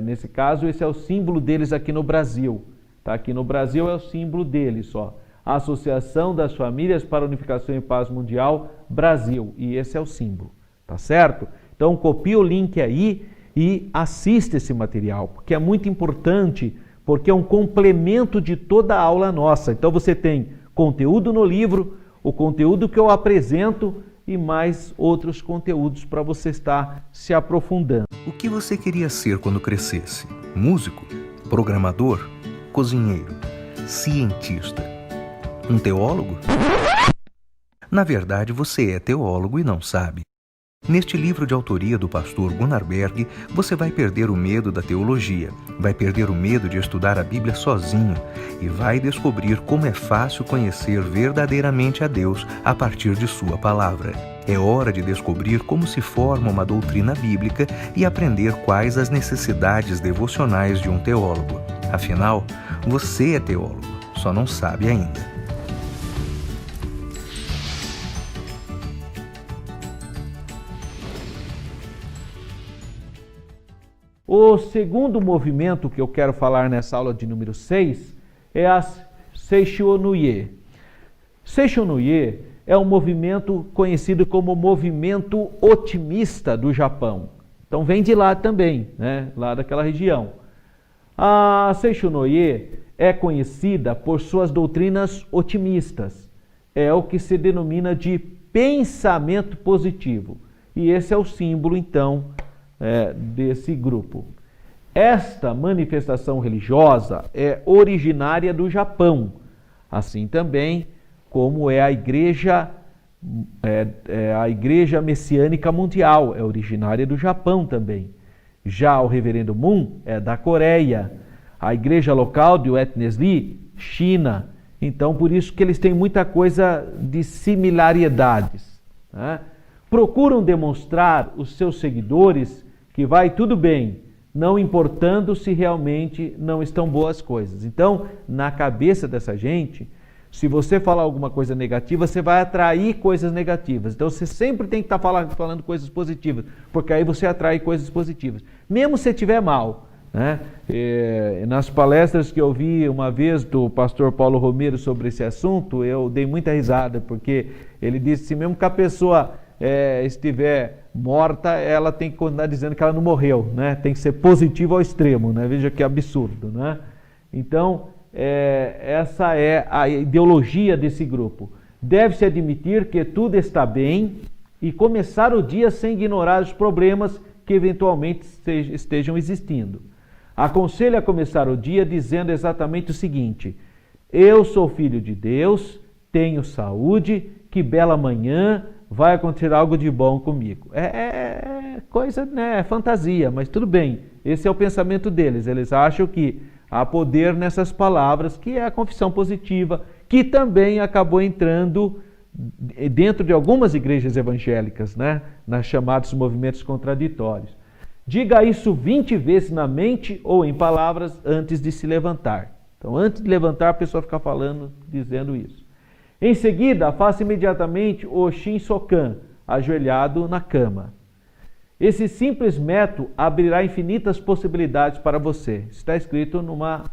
Nesse caso, esse é o símbolo deles aqui no Brasil. Tá? Aqui no Brasil é o símbolo deles só. A Associação das Famílias para a Unificação e Paz Mundial Brasil. E esse é o símbolo, tá certo? Então copia o link aí e assista esse material, porque é muito importante, porque é um complemento de toda a aula nossa. Então você tem conteúdo no livro, o conteúdo que eu apresento e mais outros conteúdos para você estar se aprofundando. O que você queria ser quando crescesse? Músico? Programador? Cozinheiro? Cientista? Um teólogo? Na verdade, você é teólogo e não sabe. Neste livro de autoria do pastor Gunnar Berg, você vai perder o medo da teologia, vai perder o medo de estudar a Bíblia sozinho e vai descobrir como é fácil conhecer verdadeiramente a Deus a partir de sua palavra. É hora de descobrir como se forma uma doutrina bíblica e aprender quais as necessidades devocionais de um teólogo. Afinal, você é teólogo, só não sabe ainda. O segundo movimento que eu quero falar nessa aula de número 6 é a Seishonuye. Seishonuye é um movimento conhecido como movimento otimista do Japão. Então vem de lá também, né? Lá daquela região. A Seishonuye é conhecida por suas doutrinas otimistas. É o que se denomina de pensamento positivo. E esse é o símbolo, então, desse grupo. Esta manifestação religiosa é originária do Japão, assim também como é a Igreja Messiânica Mundial, é originária do Japão também. Já o Reverendo Moon é da Coreia, a igreja local de Wetnesli, China. Então, por isso que eles têm muita coisa de similaridades, né? Procuram demonstrar os seus seguidores que vai tudo bem, não importando se realmente não estão boas coisas. Então, na cabeça dessa gente, se você falar alguma coisa negativa, você vai atrair coisas negativas. Então, você sempre tem que estar falando coisas positivas, porque aí você atrai coisas positivas, mesmo se você estiver mal, né? Nas palestras que eu vi uma vez do pastor Paulo Romero sobre esse assunto, eu dei muita risada, porque ele disse, mesmo que a pessoa estiver morta, ela tem que continuar dizendo que ela não morreu, né? Tem que ser positivo ao extremo, né? Veja que absurdo, né? Então, essa é a ideologia desse grupo. Deve-se admitir que tudo está bem e começar o dia sem ignorar os problemas que eventualmente estejam existindo. Aconselho a começar o dia dizendo exatamente o seguinte: eu sou filho de Deus, tenho saúde, que bela manhã, vai acontecer algo de bom comigo. Coisa, né? É fantasia, mas tudo bem. Esse é o pensamento deles. Eles acham que há poder nessas palavras, que é a confissão positiva, que também acabou entrando dentro de algumas igrejas evangélicas, né? Nas chamados movimentos contraditórios. Diga isso 20 vezes na mente ou em palavras antes de se levantar. Então, antes de levantar, a pessoa fica falando, dizendo isso. Em seguida, faça imediatamente o Shinsokan, ajoelhado na cama. Esse simples método abrirá infinitas possibilidades para você. Está escrito numa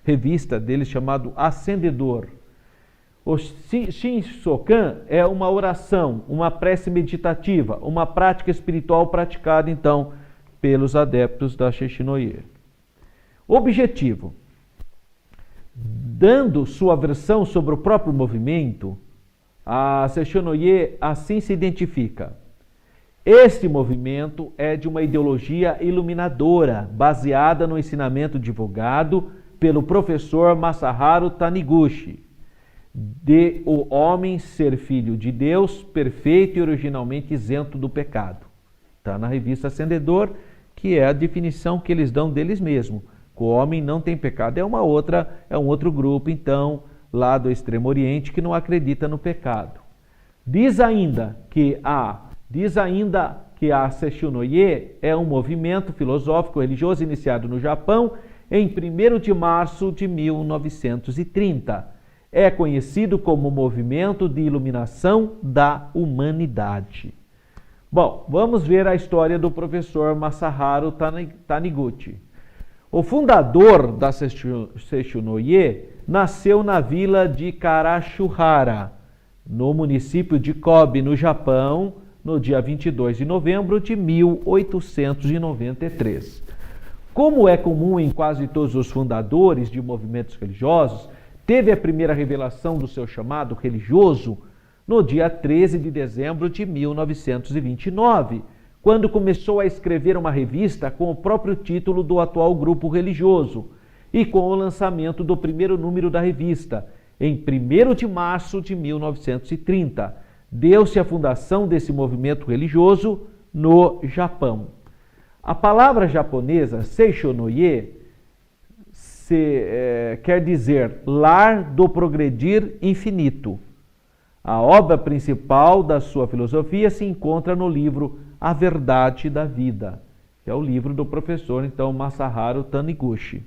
revista dele chamado Ascendedor. O Shinsokan é uma oração, uma prece meditativa, uma prática espiritual praticada, então, pelos adeptos da Seishonuye. Objetivo: dando sua versão sobre o próprio movimento, a Seishonuye assim se identifica. Este movimento é de uma ideologia iluminadora, baseada no ensinamento divulgado pelo professor Masaharu Taniguchi, de o homem ser filho de Deus, perfeito e originalmente isento do pecado. Está na revista Ascendedor, que é a definição que eles dão deles mesmos. O homem não tem pecado, é um outro grupo, então, lá do Extremo Oriente, que não acredita no pecado. Diz ainda que a Seishono-ye é um movimento filosófico religioso iniciado no Japão em 1º de março de 1930. É conhecido como o movimento de iluminação da humanidade. Bom, vamos ver a história do professor Masaharu Taniguchi. O fundador da Seishono-ye nasceu na vila de Karashuhara, no município de Kobe, no Japão, no dia 22 de novembro de 1893. Como é comum em quase todos os fundadores de movimentos religiosos, teve a primeira revelação do seu chamado religioso no dia 13 de dezembro de 1929, quando começou a escrever uma revista com o próprio título do atual grupo religioso e com o lançamento do primeiro número da revista, em 1º de março de 1930. Deu-se a fundação desse movimento religioso no Japão. A palavra japonesa Seishono-ye quer dizer lar do progredir infinito. A obra principal da sua filosofia se encontra no livro A Verdade da Vida, que é o livro do professor, então, Masaharu Taniguchi.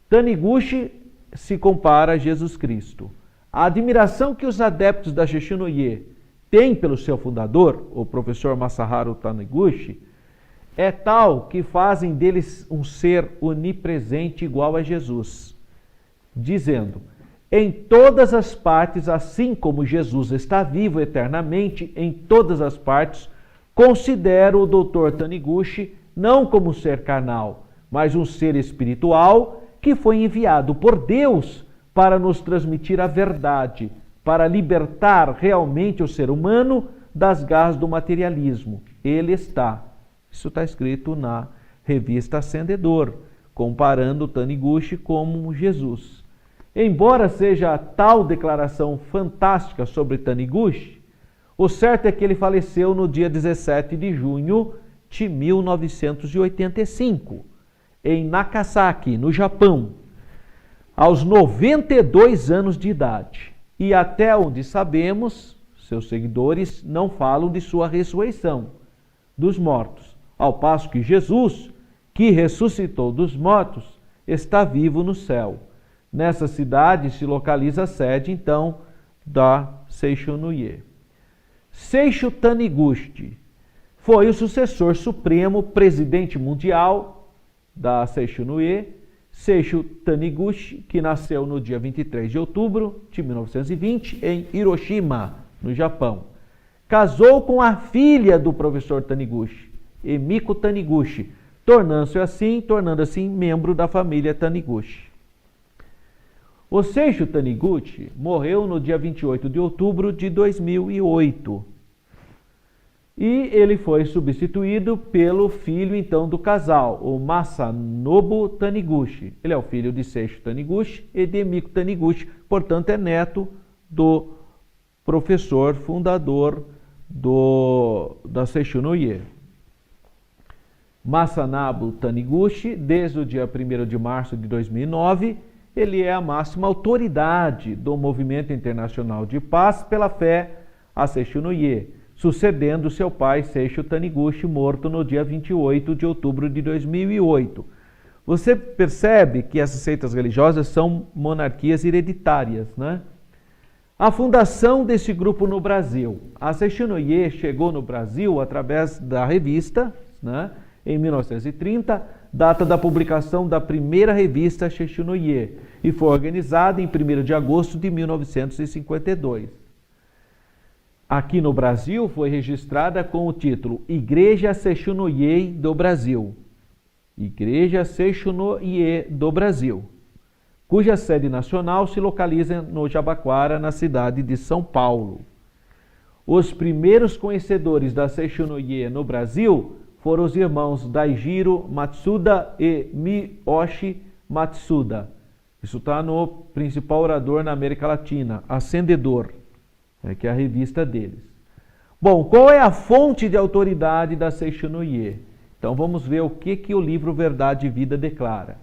Taniguchi se compara a Jesus Cristo. A admiração que os adeptos da Seishono-ye têm pelo seu fundador, o professor Masaharu Taniguchi, é tal que fazem deles um ser onipresente igual a Jesus, dizendo: em todas as partes, assim como Jesus está vivo eternamente em todas as partes, considero o Dr. Taniguchi não como um ser carnal, mas um ser espiritual que foi enviado por Deus para nos transmitir a verdade, para libertar realmente o ser humano das garras do materialismo. Ele está. Isso está escrito na revista Ascendedor, comparando Taniguchi com Jesus. Embora seja tal declaração fantástica sobre Taniguchi, o certo é que ele faleceu no dia 17 de junho de 1985, em Nagasaki, no Japão, aos 92 anos de idade. E até onde sabemos, seus seguidores não falam de sua ressurreição dos mortos, ao passo que Jesus, que ressuscitou dos mortos, está vivo no céu. Nessa cidade se localiza a sede, então, da Seishono-ye. Seisho Taniguchi foi o sucessor supremo, presidente mundial da Seishono-ye, Seisho Taniguchi, que nasceu no dia 23 de outubro de 1920 em Hiroshima, no Japão. Casou com a filha do professor Taniguchi, Emiko Taniguchi, tornando-se assim membro da família Taniguchi. O Seisho Taniguchi morreu no dia 28 de outubro de 2008. E ele foi substituído pelo filho, então, do casal, o Masanobu Taniguchi. Ele é o filho de Seisho Taniguchi e de Emiko Taniguchi, portanto, é neto do professor fundador da Seishono-ye. Masanobu Taniguchi, desde o dia 1º de março de 2009, ele é a máxima autoridade do Movimento Internacional de Paz pela Fé, a Seishono-ye, sucedendo seu pai Seisho Taniguchi, morto no dia 28 de outubro de 2008. Você percebe que essas seitas religiosas são monarquias hereditárias, né? A fundação desse grupo no Brasil. A Seishono-ye chegou no Brasil através da revista, né, em 1930, data da publicação da primeira revista Seishono-ye, e foi organizada em 1º de agosto de 1952. Aqui no Brasil foi registrada com o título Igreja Seishono-ye do Brasil. Igreja Seishono-ye do Brasil, cuja sede nacional se localiza no Jabaquara, na cidade de São Paulo. Os primeiros conhecedores da Seishono-ye no Brasil foram os irmãos Daijiro Matsuda e Miyoshi Matsuda. Isso está no principal orador na América Latina, Ascendedor, que é a revista deles. Bom, qual é a fonte de autoridade da Seishono-ye? Então vamos ver o que o livro Verdade e Vida declara.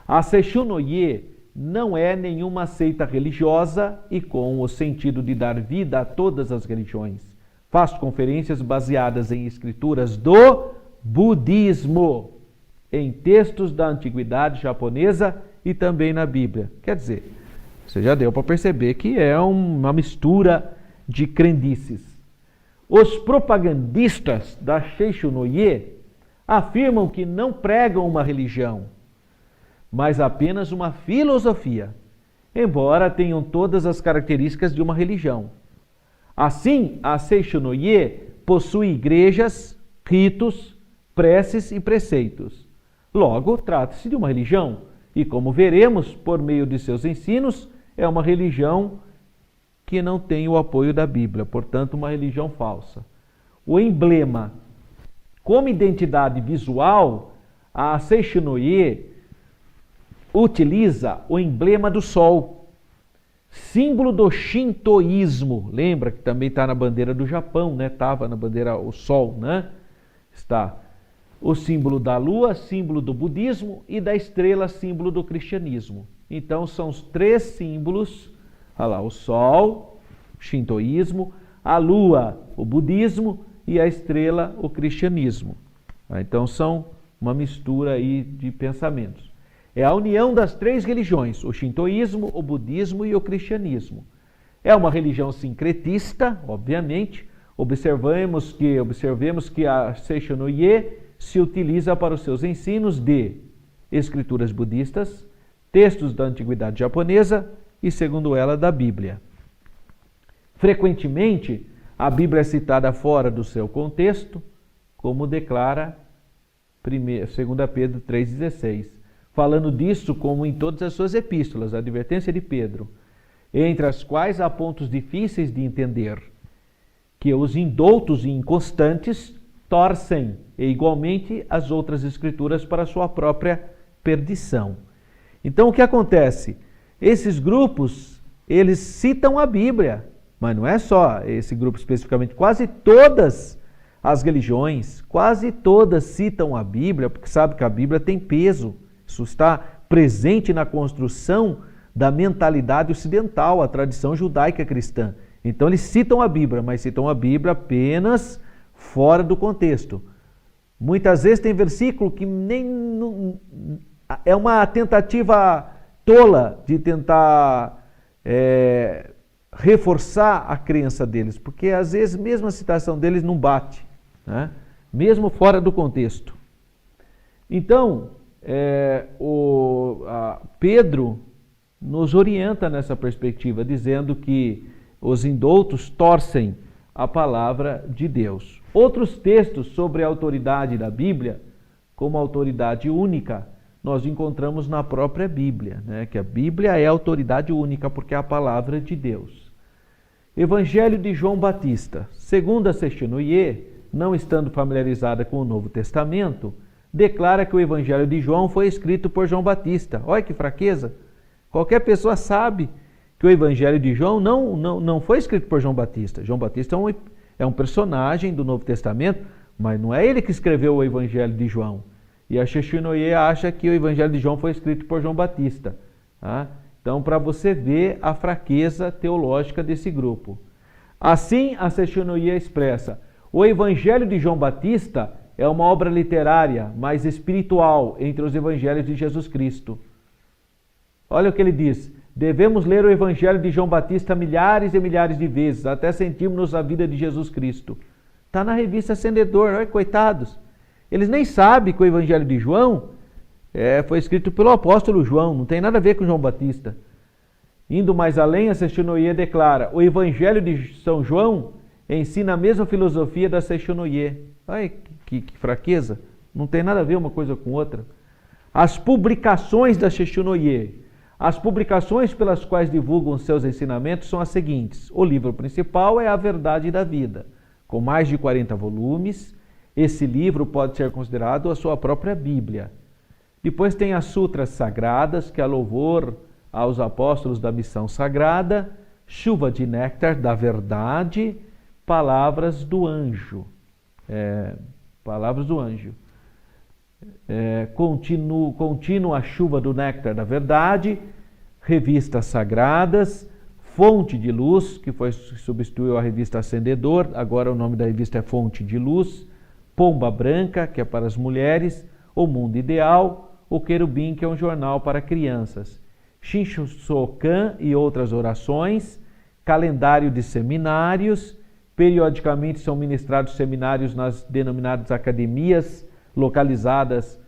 A Seishono-ye não é nenhuma seita religiosa e com o sentido de dar vida a todas as religiões. Faz conferências baseadas em escrituras do budismo, em textos da antiguidade japonesa e também na Bíblia. Quer dizer, você já deu para perceber que é uma mistura de crendices. Os propagandistas da Seishono-ye afirmam que não pregam uma religião, mas apenas uma filosofia, embora tenham todas as características de uma religião. Assim, a Seishono-ye possui igrejas, ritos, preces e preceitos. Logo, trata-se de uma religião, e como veremos, por meio de seus ensinos, é uma religião que não tem o apoio da Bíblia, portanto, uma religião falsa. O emblema. Como identidade visual, a Seishono-ye utiliza o emblema do sol, símbolo do shintoísmo. Lembra que também está na bandeira do Japão, né? Estava na bandeira o sol, né? Está o símbolo da lua, símbolo do budismo, e da estrela, símbolo do cristianismo. Então são os três símbolos, olha lá, o sol, o shintoísmo, a lua, o budismo, e a estrela, o cristianismo. Então são uma mistura aí de pensamentos. É a união das três religiões, o shintoísmo, o budismo e o cristianismo. É uma religião sincretista, obviamente. Observemos que a Seishono-ye se utiliza para os seus ensinos de escrituras budistas, textos da antiguidade japonesa e, segundo ela, da Bíblia. Frequentemente, a Bíblia é citada fora do seu contexto, como declara 2 Pedro 3,16, falando disso como em todas as suas epístolas, a advertência de Pedro, entre as quais há pontos difíceis de entender, que os indoutos e inconstantes torcem, e igualmente as outras escrituras para a sua própria perdição. Então o que acontece? Esses grupos, eles citam a Bíblia, mas não é só esse grupo especificamente, quase todas as religiões, quase todas citam a Bíblia, porque sabe que a Bíblia tem peso. Isso está presente na construção da mentalidade ocidental, a tradição judaica cristã. Então eles citam a Bíblia, mas citam a Bíblia apenas fora do contexto. Muitas vezes tem versículo que nem é uma tentativa tola de tentar reforçar a crença deles, porque às vezes mesmo a citação deles não bate, né? Mesmo fora do contexto. Então, Pedro nos orienta nessa perspectiva, dizendo que os indoutos torcem a palavra de Deus. Outros textos sobre a autoridade da Bíblia, como autoridade única, nós encontramos na própria Bíblia, né? Que a Bíblia é a autoridade única porque é a palavra de Deus. Evangelho de João Batista. Segundo a Seishono-ye, não estando familiarizada com o Novo Testamento, declara que o Evangelho de João foi escrito por João Batista. Olha que fraqueza! Qualquer pessoa sabe que o Evangelho de João não foi escrito por João Batista. João Batista é um personagem do Novo Testamento, mas não é ele que escreveu o Evangelho de João. E a Seishono-ye acha que o Evangelho de João foi escrito por João Batista. Tá? Então, para você ver a fraqueza teológica desse grupo. Assim, a Seishono-ye expressa: o Evangelho de João Batista é uma obra literária, mais espiritual, entre os Evangelhos de Jesus Cristo. Olha o que ele diz: devemos ler o Evangelho de João Batista milhares e milhares de vezes, até sentirmos a vida de Jesus Cristo. Está na revista Acendedor, olha, coitados. Eles nem sabem que o Evangelho de João foi escrito pelo apóstolo João, não tem nada a ver com João Batista. Indo mais além, a Seishono-ye declara: o Evangelho de São João ensina a mesma filosofia da Seishono-ye. Olha que fraqueza, não tem nada a ver uma coisa com outra. As publicações da Seishono-ye. As publicações pelas quais divulgam seus ensinamentos são as seguintes. O livro principal é A Verdade da Vida, com mais de 40 volumes. Esse livro pode ser considerado a sua própria Bíblia. Depois tem as Sutras Sagradas, que é louvor aos apóstolos da missão sagrada, Chuva de Néctar da Verdade, Palavras do Anjo. Palavras do Anjo. Contínua Chuva do Néctar da Verdade, Revistas Sagradas, Fonte de Luz, que substituiu a revista Acendedor, agora o nome da revista é Fonte de Luz, Pomba Branca, que é para as mulheres, O Mundo Ideal, O Querubim, que é um jornal para crianças, Shinshōkan e outras orações, calendário de seminários, periodicamente são ministrados seminários nas denominadas academias, localizadas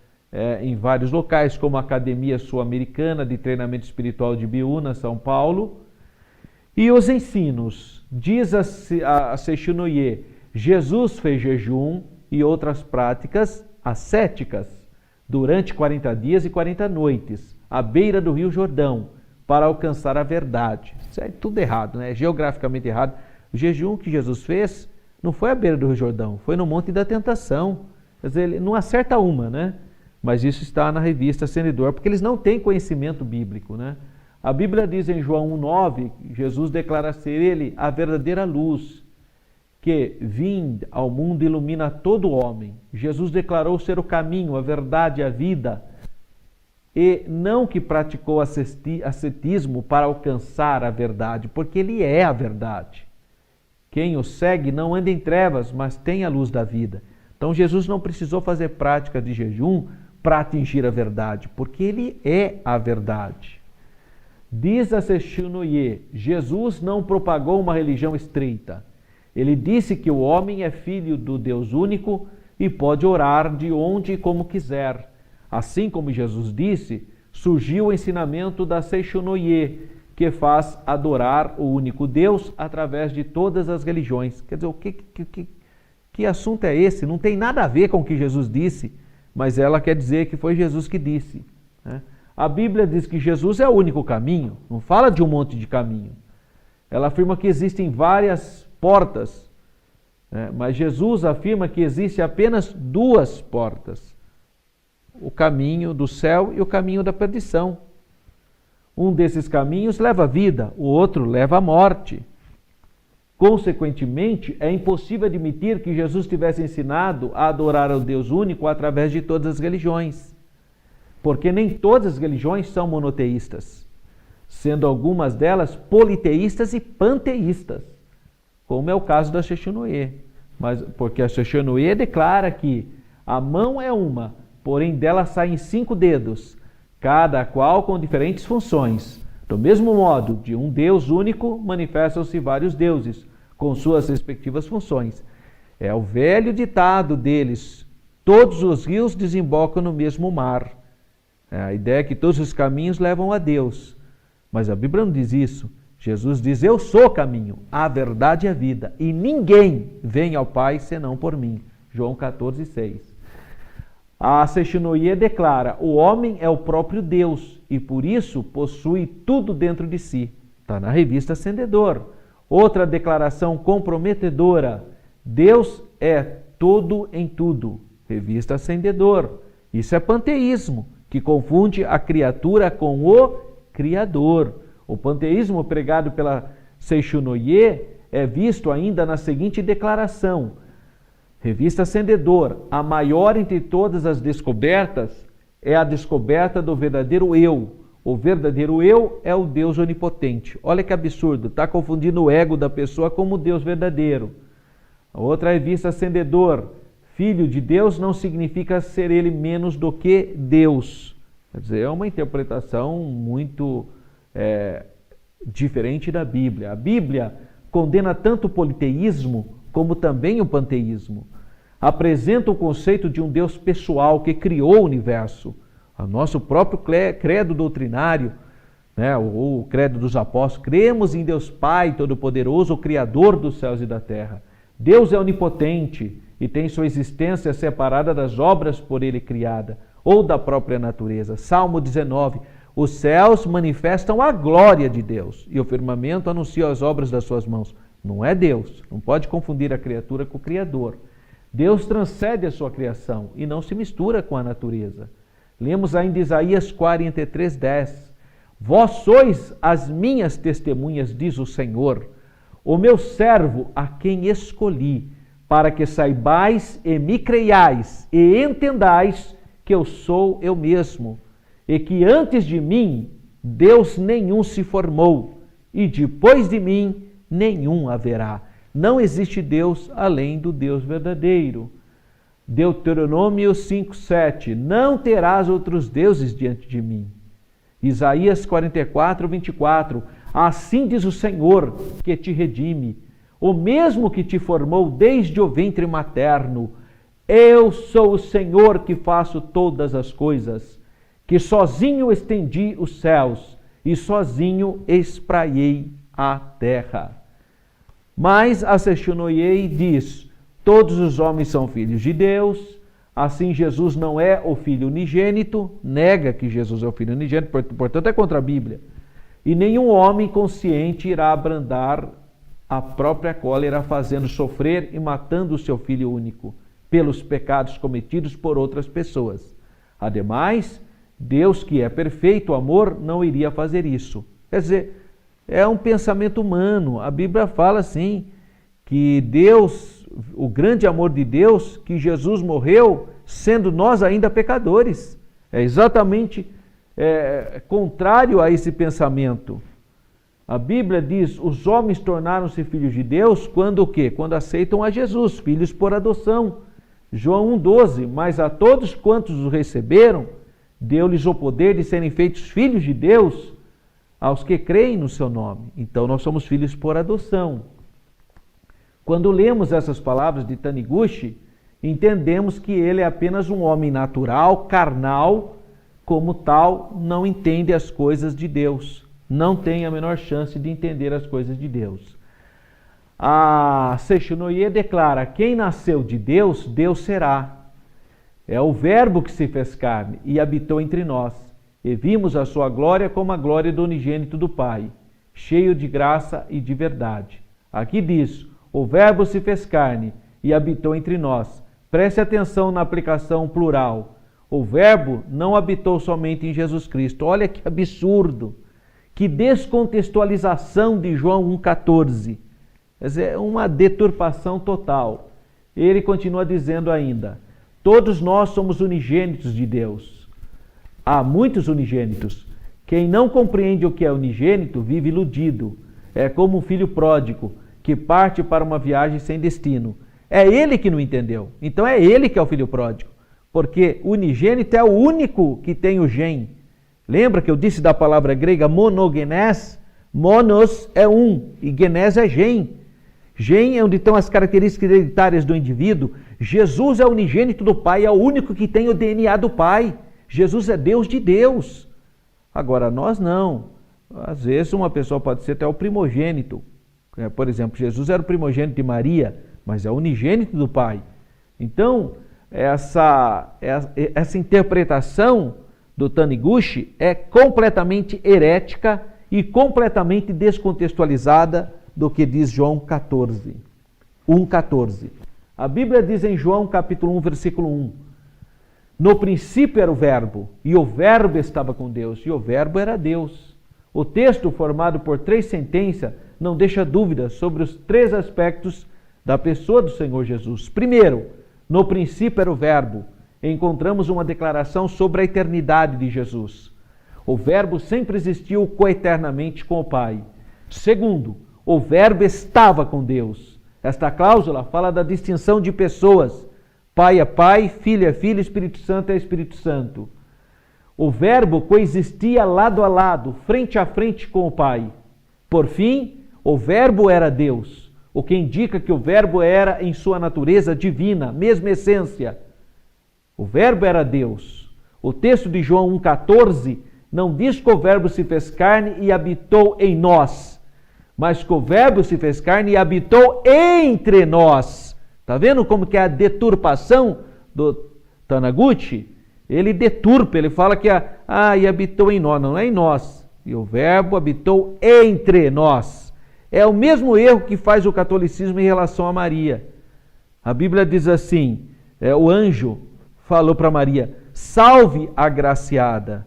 em vários locais, como a Academia Sul-Americana de Treinamento Espiritual de Biúna, São Paulo. E os ensinos, diz a Seishonoye, Jesus fez jejum e outras práticas ascéticas durante 40 dias e 40 noites, à beira do Rio Jordão, para alcançar a verdade. Isso é tudo errado, né? Geograficamente errado. O jejum que Jesus fez não foi à beira do Rio Jordão, foi no Monte da Tentação. Quer dizer, ele não acerta uma, né? Mas isso está na revista Acendedor, porque eles não têm conhecimento bíblico, né? A Bíblia diz em João 1,9, Jesus declara ser ele a verdadeira luz, que vim ao mundo e ilumina todo homem. Jesus declarou ser o caminho, a verdade e a vida, e não que praticou ascetismo para alcançar a verdade, porque ele é a verdade. Quem o segue não anda em trevas, mas tem a luz da vida. Então Jesus não precisou fazer prática de jejum para atingir a verdade, porque ele é a verdade. Diz a Seishonoye, Jesus não propagou uma religião estreita. Ele disse que o homem é filho do Deus único e pode orar de onde e como quiser. Assim como Jesus disse, surgiu o ensinamento da Seishonoye, que faz adorar o único Deus através de todas as religiões. Quer dizer, que assunto é esse? Não tem nada a ver com o que Jesus disse, mas ela quer dizer que foi Jesus que disse, né? A Bíblia diz que Jesus é o único caminho, não fala de um monte de caminho. Ela afirma que existem várias portas, né? Mas Jesus afirma que existe apenas duas portas. O caminho do céu e o caminho da perdição. Um desses caminhos leva à vida, o outro leva à morte. Consequentemente, é impossível admitir que Jesus tivesse ensinado a adorar ao Deus único através de todas as religiões. Porque nem todas as religiões são monoteístas, sendo algumas delas politeístas e panteístas, como é o caso da Seishonoye. Mas porque a Seishonoye declara que a mão é uma, porém dela saem 5 dedos, cada qual com diferentes funções. Do mesmo modo, de um Deus único manifestam-se vários deuses, com suas respectivas funções. É o velho ditado deles, todos os rios desembocam no mesmo mar. A ideia é que todos os caminhos levam a Deus. Mas a Bíblia não diz isso. Jesus diz, eu sou o caminho, a verdade e a vida, e ninguém vem ao Pai senão por mim. João 14,6. A Seishonoye declara, o homem é o próprio Deus e por isso possui tudo dentro de si. Está na revista Acendedor. Outra declaração comprometedora, Deus é todo em tudo. Revista Acendedor. Isso é panteísmo, que confunde a criatura com o Criador. O panteísmo pregado pela Seishonoye é visto ainda na seguinte declaração, Revista Acendedor, a maior entre todas as descobertas é a descoberta do verdadeiro eu. O verdadeiro eu é o Deus onipotente. Olha que absurdo, está confundindo o ego da pessoa como o Deus verdadeiro. A outra revista Acendedor, filho de Deus não significa ser ele menos do que Deus. Quer dizer, é uma interpretação muito diferente da Bíblia. A Bíblia condena tanto o politeísmo como também o panteísmo. Apresenta o conceito de um Deus pessoal que criou o universo. O nosso próprio credo doutrinário, né, ou o credo dos apóstolos, cremos em Deus Pai Todo-Poderoso, o Criador dos céus e da terra. Deus é onipotente e tem sua existência separada das obras por ele criada, ou da própria natureza. Salmo 19, os céus manifestam a glória de Deus e o firmamento anuncia as obras das suas mãos. Não é Deus, não pode confundir a criatura com o Criador. Deus transcende a sua criação e não se mistura com a natureza. Lemos ainda Isaías 43:10. Vós sois as minhas testemunhas, diz o Senhor, o meu servo a quem escolhi, para que saibais e me creiais e entendais que eu sou eu mesmo, e que antes de mim Deus nenhum se formou, e depois de mim nenhum haverá. Não existe Deus além do Deus verdadeiro. Deuteronômio 5:7. Não terás outros deuses diante de mim. Isaías 44:24. Assim diz o Senhor que te redime, o mesmo que te formou desde o ventre materno. Eu sou o Senhor que faço todas as coisas, que sozinho estendi os céus e sozinho espraiei a terra. Mas a Seixonoye diz: todos os homens são filhos de Deus, assim Jesus não é o Filho unigênito, nega que Jesus é o Filho unigênito, portanto é contra a Bíblia. E nenhum homem consciente irá abrandar a própria cólera, fazendo sofrer e matando o seu Filho único, pelos pecados cometidos por outras pessoas. Ademais, Deus, que é perfeito amor, não iria fazer isso. Quer dizer, é um pensamento humano. A Bíblia fala assim, que Deus, o grande amor de Deus, que Jesus morreu, sendo nós ainda pecadores. É exatamente contrário a esse pensamento. A Bíblia diz, os homens tornaram-se filhos de Deus quando o quê? Quando aceitam a Jesus, filhos por adoção. João 1,12, mas a todos quantos o receberam, deu-lhes o poder de serem feitos filhos de Deus, aos que creem no seu nome. Então nós somos filhos por adoção. Quando lemos essas palavras de Taniguchi, entendemos que ele é apenas um homem natural, carnal, como tal, não entende as coisas de Deus. Não tem a menor chance de entender as coisas de Deus. A Seixonoye declara, quem nasceu de Deus, Deus será. É o Verbo que se fez carne e habitou entre nós. E vimos a sua glória como a glória do unigênito do Pai, cheio de graça e de verdade. Aqui diz, o Verbo se fez carne e habitou entre nós. Preste atenção na aplicação plural. O Verbo não habitou somente em Jesus Cristo. Olha que absurdo, que descontextualização de João 1,14. Quer dizer, é uma deturpação total. Ele continua dizendo ainda, todos nós somos unigênitos de Deus. Há muitos unigênitos. Quem não compreende o que é unigênito vive iludido. É como um filho pródigo que parte para uma viagem sem destino. É ele que não entendeu. Então é ele que é o filho pródigo. Porque o unigênito é o único que tem o gen. Lembra que eu disse da palavra grega monogenes? Monos é um e genes é gen. Gen é onde estão as características hereditárias do indivíduo. Jesus é o unigênito do Pai, é o único que tem o DNA do Pai. Jesus é Deus de Deus. Agora, nós não. Às vezes uma pessoa pode ser até o primogênito. Por exemplo, Jesus era o primogênito de Maria, mas é o unigênito do Pai. Então, essa interpretação do Taniguchi é completamente herética e completamente descontextualizada do que diz João 1,14. A Bíblia diz em João capítulo 1, versículo 1, no princípio era o Verbo, e o Verbo estava com Deus, e o Verbo era Deus. O texto, formado por 3 sentenças, não deixa dúvidas sobre os 3 aspectos da pessoa do Senhor Jesus. Primeiro, no princípio era o Verbo. Encontramos uma declaração sobre a eternidade de Jesus. O Verbo sempre existiu coeternamente com o Pai. Segundo, o Verbo estava com Deus. Esta cláusula fala da distinção de pessoas. Pai é Pai, Filho é Filho, Espírito Santo é Espírito Santo. O Verbo coexistia lado a lado, frente a frente com o Pai. Por fim, o Verbo era Deus, o que indica que o Verbo era em sua natureza divina, mesma essência. O Verbo era Deus. O texto de João 1,14 não diz que o Verbo se fez carne e habitou em nós, mas que o Verbo se fez carne e habitou entre nós. Está vendo como que é a deturpação do Taniguchi? Ele deturpa, ele fala que e habitou em nós, não é em nós. E o Verbo habitou entre nós. É o mesmo erro que faz o catolicismo em relação a Maria. A Bíblia diz assim, o anjo falou para Maria, salve a agraciada.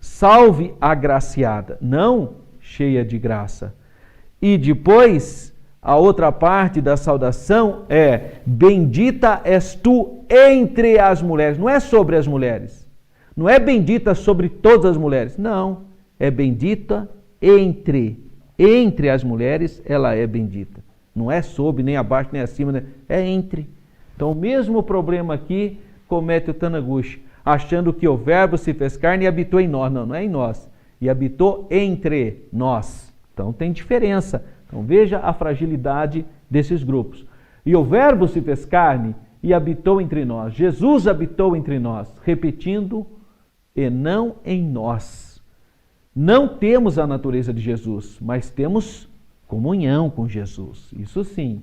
Salve a agraciada, não cheia de graça. E depois, a outra parte da saudação é, bendita és tu entre as mulheres. Não é sobre as mulheres. Não é bendita sobre todas as mulheres. Não, é bendita entre as mulheres, ela é bendita. Não é sobre, nem abaixo, nem acima, né? É entre. Então, o mesmo problema aqui comete o Taniguchi, achando que o verbo se fez carne e habitou em nós. Não, não é em nós. E habitou entre nós. Então, tem diferença. Então, veja a fragilidade desses grupos. E o verbo se fez carne e habitou entre nós. Jesus habitou entre nós. Repetindo, e não em nós. Não temos a natureza de Jesus, mas temos comunhão com Jesus. Isso sim.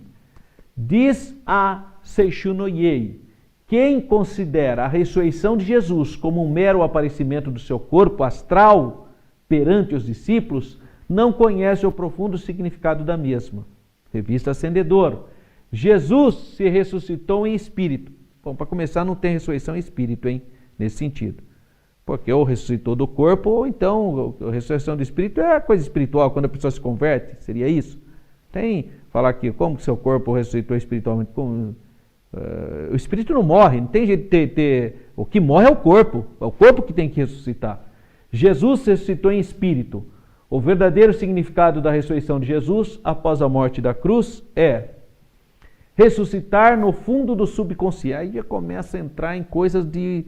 Diz a Seishunoye, quem considera a ressurreição de Jesus como um mero aparecimento do seu corpo astral perante os discípulos, não conhece o profundo significado da mesma. Revista Acendedor. Jesus se ressuscitou em espírito. Bom, para começar, não tem ressurreição em espírito, hein? Nesse sentido. Porque ou ressuscitou do corpo, ou então a ressurreição do espírito é coisa espiritual, quando a pessoa se converte, seria isso? Tem, falar aqui, como que seu corpo ressuscitou espiritualmente? Como, o espírito não morre, não tem jeito de ter. O que morre é o corpo que tem que ressuscitar. Jesus ressuscitou em espírito. O verdadeiro significado da ressurreição de Jesus após a morte da cruz é ressuscitar no fundo do subconsciente. Aí já começa a entrar em coisas de...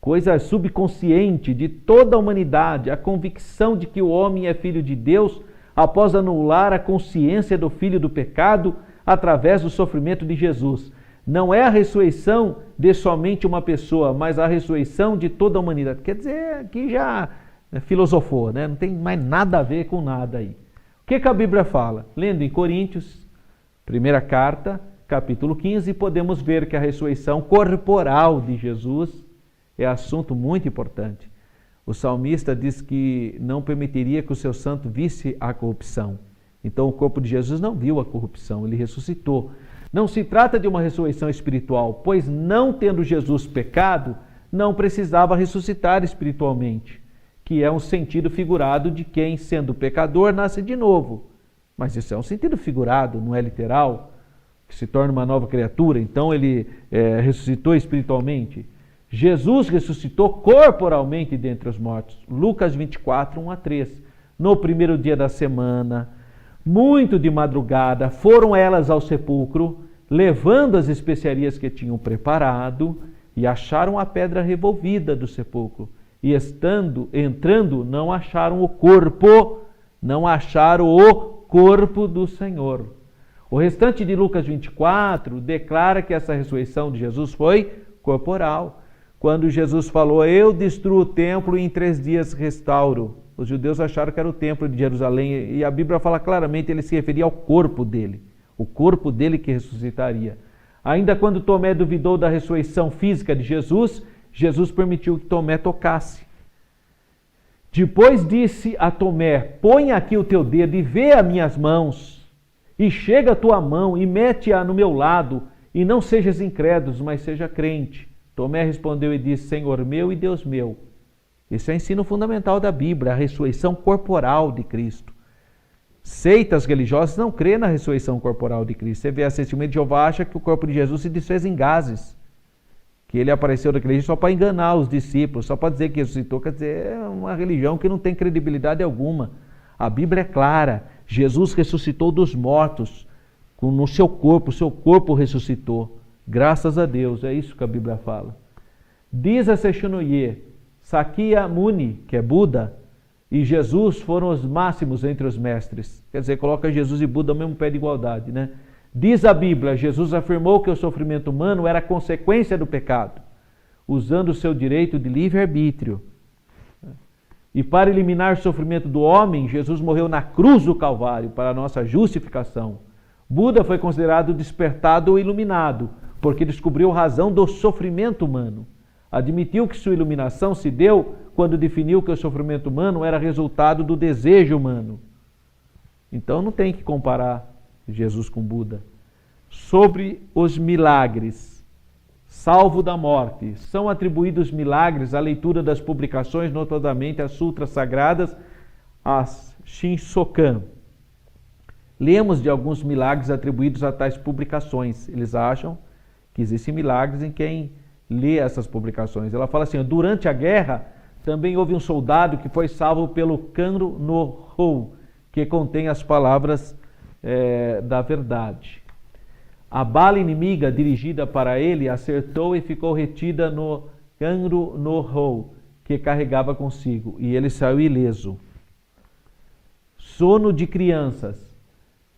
coisa subconsciente de toda a humanidade, a convicção de que o homem é filho de Deus após anular a consciência do filho do pecado através do sofrimento de Jesus. Não é a ressurreição de somente uma pessoa, mas a ressurreição de toda a humanidade. Quer dizer, aqui já filosofou, né? Não tem mais nada a ver com nada aí. O que a Bíblia fala? Lendo em Coríntios, primeira carta, capítulo 15, podemos ver que a ressurreição corporal de Jesus é assunto muito importante. O salmista diz que não permitiria que o seu santo visse a corrupção. Então o corpo de Jesus não viu a corrupção, ele ressuscitou. Não se trata de uma ressurreição espiritual, pois não tendo Jesus pecado, não precisava ressuscitar espiritualmente, que é um sentido figurado de quem, sendo pecador, nasce de novo. Mas isso é um sentido figurado, não é literal, que se torna uma nova criatura, então ele ressuscitou espiritualmente. Jesus ressuscitou corporalmente dentre os mortos. Lucas 24, 1-3. No primeiro dia da semana, muito de madrugada, foram elas ao sepulcro, levando as especiarias que tinham preparado, e acharam a pedra revolvida do sepulcro. E entrando, não acharam o corpo do Senhor. O restante de Lucas 24 declara que essa ressurreição de Jesus foi corporal. Quando Jesus falou, eu destruo o templo e em 3 dias restauro. Os judeus acharam que era o templo de Jerusalém e a Bíblia fala claramente, ele se referia ao corpo dele. O corpo dele que ressuscitaria. Ainda quando Tomé duvidou da ressurreição física de Jesus, Jesus permitiu que Tomé tocasse. Depois disse a Tomé, põe aqui o teu dedo e vê as minhas mãos. E chega a tua mão e mete-a no meu lado. E não sejas incrédulo, mas seja crente. Tomé respondeu e disse, Senhor meu e Deus meu. Esse é o ensino fundamental da Bíblia, a ressurreição corporal de Cristo. Seitas religiosas não crêem na ressurreição corporal de Cristo. Você vê a Testemunha de Jeová acha que o corpo de Jesus se desfez em gases. Que ele apareceu daquele jeito só para enganar os discípulos, só para dizer que ressuscitou. Quer dizer, é uma religião que não tem credibilidade alguma. A Bíblia é clara. Jesus ressuscitou dos mortos no seu corpo ressuscitou. Graças a Deus, é isso que a Bíblia fala. Diz a Seishunoye, Sakya Muni, que é Buda, e Jesus foram os máximos entre os mestres. Quer dizer, coloca Jesus e Buda no mesmo pé de igualdade, né? Diz a Bíblia, Jesus afirmou que o sofrimento humano era consequência do pecado, usando o seu direito de livre-arbítrio. E para eliminar o sofrimento do homem, Jesus morreu na cruz do Calvário para a nossa justificação. Buda foi considerado despertado ou iluminado, porque descobriu a razão do sofrimento humano. Admitiu que sua iluminação se deu quando definiu que o sofrimento humano era resultado do desejo humano. Então não tem que comparar Jesus com Buda. Sobre os milagres, salvo da morte, são atribuídos milagres à leitura das publicações, notadamente as sutras sagradas, as Shinsokan. Lemos de alguns milagres atribuídos a tais publicações. Eles acham que existem milagres em quem lê essas publicações. Ela fala assim, durante a guerra, também houve um soldado que foi salvo pelo Kanro no Hou, que contém as palavras da verdade. A bala inimiga dirigida para ele acertou e ficou retida no Kanro no Hou, que carregava consigo, e ele saiu ileso. Sono de crianças.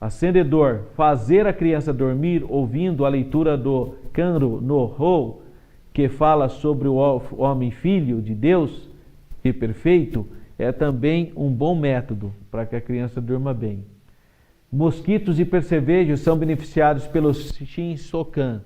Acendedor, fazer a criança dormir ouvindo a leitura do Kanro no Hou, que fala sobre o homem filho de Deus e perfeito, é também um bom método para que a criança durma bem. Mosquitos e percevejos são beneficiados pelo Shinsokan.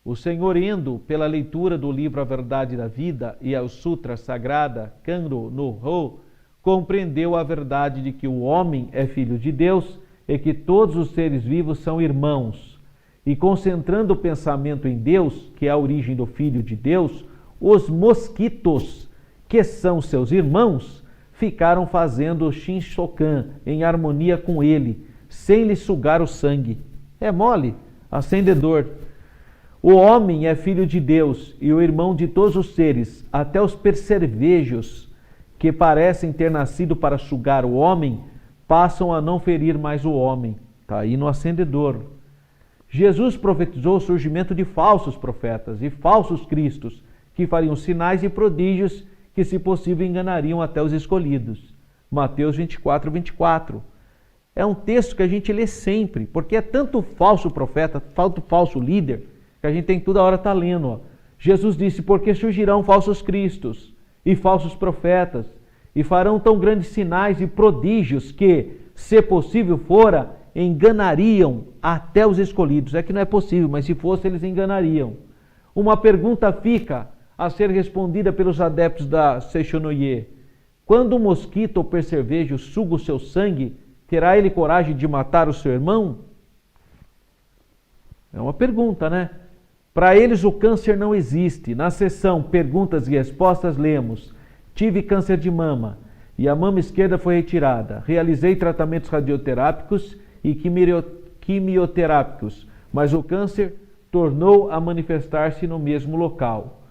O Senhor, indo pela leitura do livro A Verdade da Vida e ao Sutra Sagrada Kanro no Hou, compreendeu a verdade de que o homem é filho de Deus e que todos os seres vivos são irmãos. E concentrando o pensamento em Deus, que é a origem do Filho de Deus, os mosquitos, que são seus irmãos, ficaram fazendo o Shinsokan em harmonia com ele, sem lhe sugar o sangue. É mole? Acendedor. O homem é filho de Deus e o irmão de todos os seres, até os percevejos, que parecem ter nascido para sugar o homem, passam a não ferir mais o homem. Está aí no acendedor. Jesus profetizou o surgimento de falsos profetas e falsos cristos, que fariam sinais e prodígios que, se possível, enganariam até os escolhidos. Mateus 24, 24. É um texto que a gente lê sempre, porque é tanto falso profeta, tanto falso líder, que a gente tem que toda hora estar lendo. Ó. Jesus disse, porque surgirão falsos cristos e falsos profetas, e farão tão grandes sinais e prodígios que, se possível fora, enganariam até os escolhidos. É que não é possível, mas se fosse, eles enganariam. Uma pergunta fica a ser respondida pelos adeptos da Seishonoye. Quando um mosquito ou percevejo suga o seu sangue, terá ele coragem de matar o seu irmão? É uma pergunta, né? Para eles o câncer não existe. Na seção Perguntas e Respostas lemos: tive câncer de mama e a mama esquerda foi retirada. Realizei tratamentos radioterápicos e quimioterápicos, mas o câncer tornou a manifestar-se no mesmo local.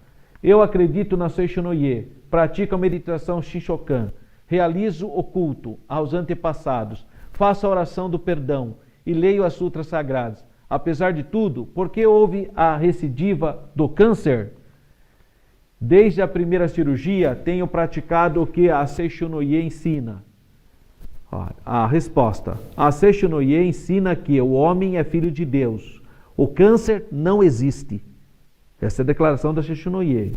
Eu acredito na Seishonoye, pratico a meditação Shinsokan, realizo o culto aos antepassados, faço a oração do perdão e leio as sutras sagradas. Apesar de tudo, por que houve a recidiva do câncer? Desde a primeira cirurgia, tenho praticado o que a Seishonoye ensina. A resposta. A Seishonoye ensina que o homem é filho de Deus. O câncer não existe. Essa é a declaração da Seishonoye.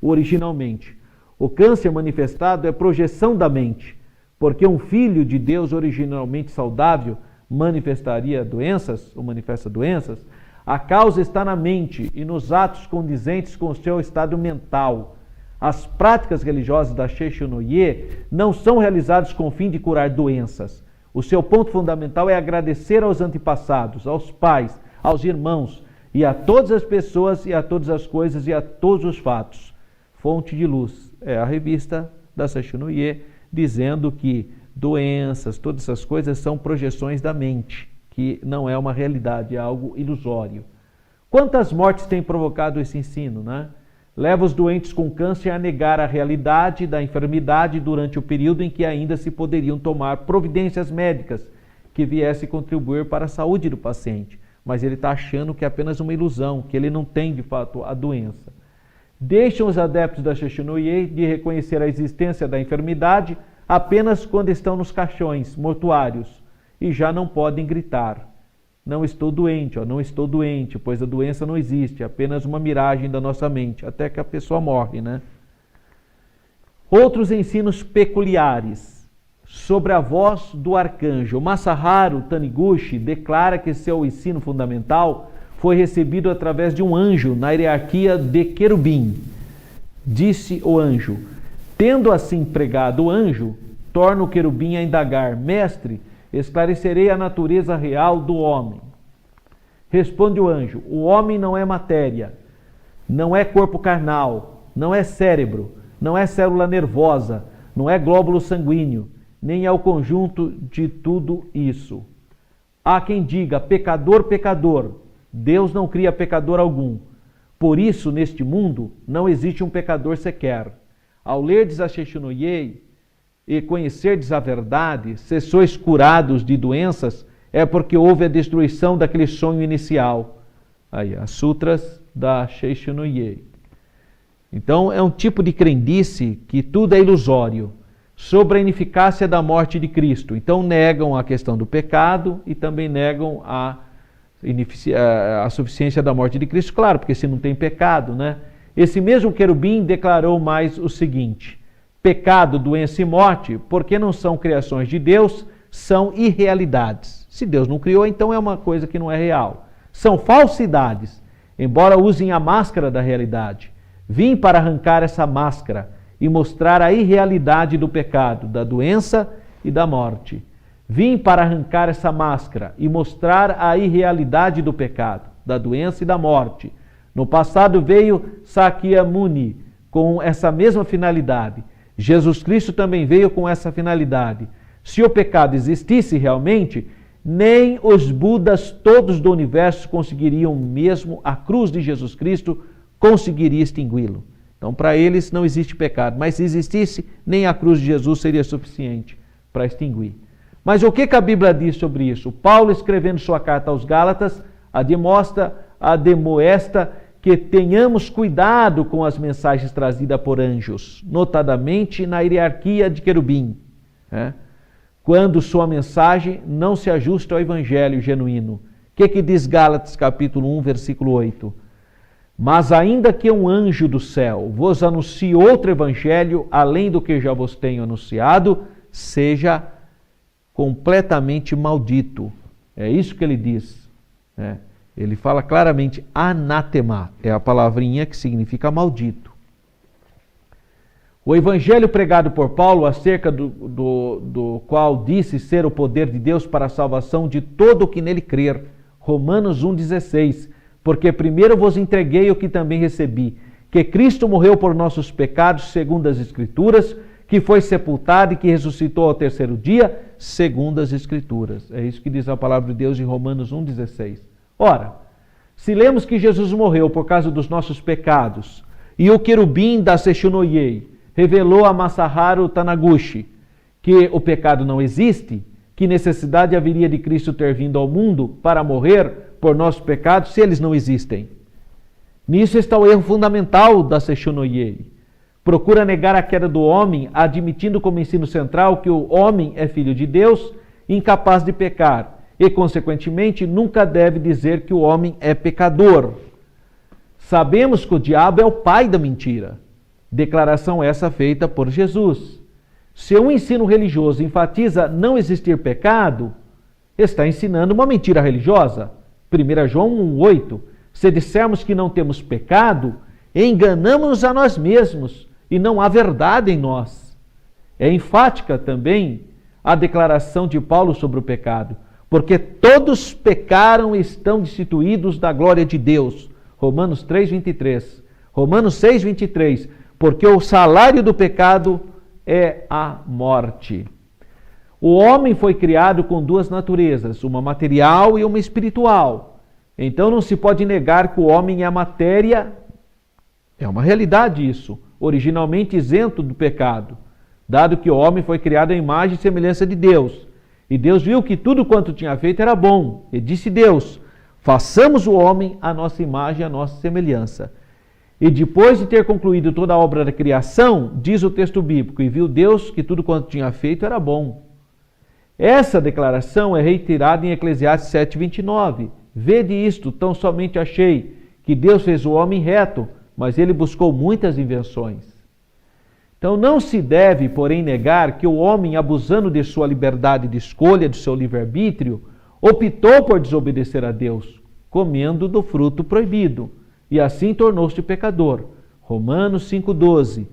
Originalmente, o câncer manifestado é projeção da mente, porque um filho de Deus originalmente saudável manifestaria doenças, ou manifesta doenças. A causa está na mente e nos atos condizentes com o seu estado mental. As práticas religiosas da Seishonoye não são realizadas com o fim de curar doenças. O seu ponto fundamental é agradecer aos antepassados, aos pais, aos irmãos, e a todas as pessoas, e a todas as coisas, e a todos os fatos. Fonte de Luz é a revista da Seishonoye, dizendo que doenças, todas essas coisas são projeções da mente, que não é uma realidade, é algo ilusório. Quantas mortes tem provocado esse ensino, né? Leva os doentes com câncer a negar a realidade da enfermidade durante o período em que ainda se poderiam tomar providências médicas que viessem contribuir para a saúde do paciente. Mas ele está achando que é apenas uma ilusão, que ele não tem de fato a doença. Deixam os adeptos da Seishonoye de reconhecer a existência da enfermidade apenas quando estão nos caixões mortuários e já não podem gritar: não estou doente, não estou doente, pois a doença não existe, é apenas uma miragem da nossa mente, até que a pessoa morre, né? Outros ensinos peculiares. Sobre a voz do arcanjo, Masaharu Taniguchi declara que seu ensino fundamental foi recebido através de um anjo na hierarquia de querubim. Disse o anjo: tendo assim pregado o anjo, torna o querubim a indagar: mestre, esclarecerei a natureza real do homem. Responde o anjo: o homem não é matéria, não é corpo carnal, não é cérebro, não é célula nervosa, não é glóbulo sanguíneo, nem é o conjunto de tudo isso. Há quem diga: pecador, pecador. Deus não cria pecador algum. Por isso, neste mundo, não existe um pecador sequer. Ao lerdes a Sheshunoye e conhecerdes a verdade, se sois curados de doenças, é porque houve a destruição daquele sonho inicial. Aí, as sutras da Sheshunoye. Então, é um tipo de crendice que tudo é ilusório, sobre a ineficácia da morte de Cristo. Então, negam a questão do pecado e também negam a suficiência da morte de Cristo. Claro, porque se não tem pecado, né? Esse mesmo querubim declarou mais o seguinte: pecado, doença e morte, porque não são criações de Deus, são irrealidades. Se Deus não criou, então é uma coisa que não é real. São falsidades, embora usem a máscara da realidade. Vim para arrancar essa máscara e mostrar a irrealidade do pecado, da doença e da morte. Vim para arrancar essa máscara e mostrar a irrealidade do pecado, da doença e da morte. No passado veio Sakyamuni com essa mesma finalidade. Jesus Cristo também veio com essa finalidade. Se o pecado existisse realmente, nem os Budas todos do universo conseguiriam, mesmo a cruz de Jesus Cristo conseguiria extingui-lo. Então, para eles não existe pecado, mas se existisse, nem a cruz de Jesus seria suficiente para extinguir. Mas o que a Bíblia diz sobre isso? Paulo, escrevendo sua carta aos Gálatas, admoesta que tenhamos cuidado com as mensagens trazidas por anjos, notadamente na hierarquia de querubim, quando sua mensagem não se ajusta ao evangelho genuíno. O que diz Gálatas capítulo 1, versículo 8? Mas ainda que um anjo do céu vos anuncie outro evangelho, além do que já vos tenho anunciado, seja completamente maldito. É isso que ele diz. Ele fala claramente anátema, é a palavrinha que significa maldito. O evangelho pregado por Paulo, acerca do qual disse ser o poder de Deus para a salvação de todo o que nele crer, Romanos 1,16, porque primeiro vos entreguei o que também recebi, que Cristo morreu por nossos pecados, segundo as Escrituras, que foi sepultado e que ressuscitou ao terceiro dia, segundo as Escrituras. É isso que diz a palavra de Deus em Romanos 1,16. Ora, se lemos que Jesus morreu por causa dos nossos pecados, e o querubim da Sheshunoye revelou a Masaharu Tanaguchi que o pecado não existe, que necessidade haveria de Cristo ter vindo ao mundo para morrer por nossos pecados, se eles não existem? Nisso está o erro fundamental da Sheshunoye. Procura negar a queda do homem, admitindo como ensino central que o homem é filho de Deus, incapaz de pecar, e, consequentemente, nunca deve dizer que o homem é pecador. Sabemos que o diabo é o pai da mentira. Declaração essa feita por Jesus. Se um ensino religioso enfatiza não existir pecado, está ensinando uma mentira religiosa. 1 João 1,8. Se dissermos que não temos pecado, enganamos-nos a nós mesmos e não há verdade em nós. É enfática também a declaração de Paulo sobre o pecado, porque todos pecaram e estão destituídos da glória de Deus. Romanos 3,23. Romanos 6,23. Porque o salário do pecado é a morte. O homem foi criado com duas naturezas, uma material e uma espiritual. Então não se pode negar que o homem é a matéria. É uma realidade isso, originalmente isento do pecado, dado que o homem foi criado à imagem e semelhança de Deus. E Deus viu que tudo quanto tinha feito era bom. E disse Deus: façamos o homem à nossa imagem e à nossa semelhança. E depois de ter concluído toda a obra da criação, diz o texto bíblico, e viu Deus que tudo quanto tinha feito era bom. Essa declaração é reiterada em Eclesiastes 7,29. Vede isto, tão somente achei que Deus fez o homem reto, mas ele buscou muitas invenções. Então não se deve, porém, negar que o homem, abusando de sua liberdade de escolha, de seu livre-arbítrio, optou por desobedecer a Deus, comendo do fruto proibido, e assim tornou-se pecador. Romanos 5,12.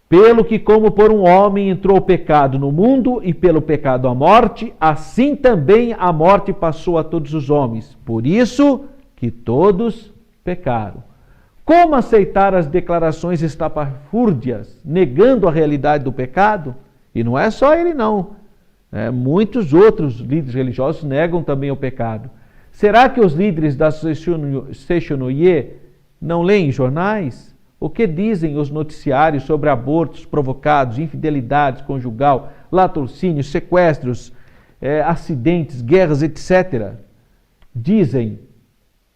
Pelo que como por um homem entrou o pecado no mundo, e pelo pecado a morte, assim também a morte passou a todos os homens. Por isso que todos pecaram. Como aceitar as declarações estapafúrdias, negando a realidade do pecado? E não é só ele não. Muitos outros líderes religiosos negam também o pecado. Será que os líderes da Sheshunoye Não leem jornais? O que dizem os noticiários sobre abortos provocados, infidelidade conjugal, latrocínios, sequestros, acidentes, guerras, etc.? Dizem,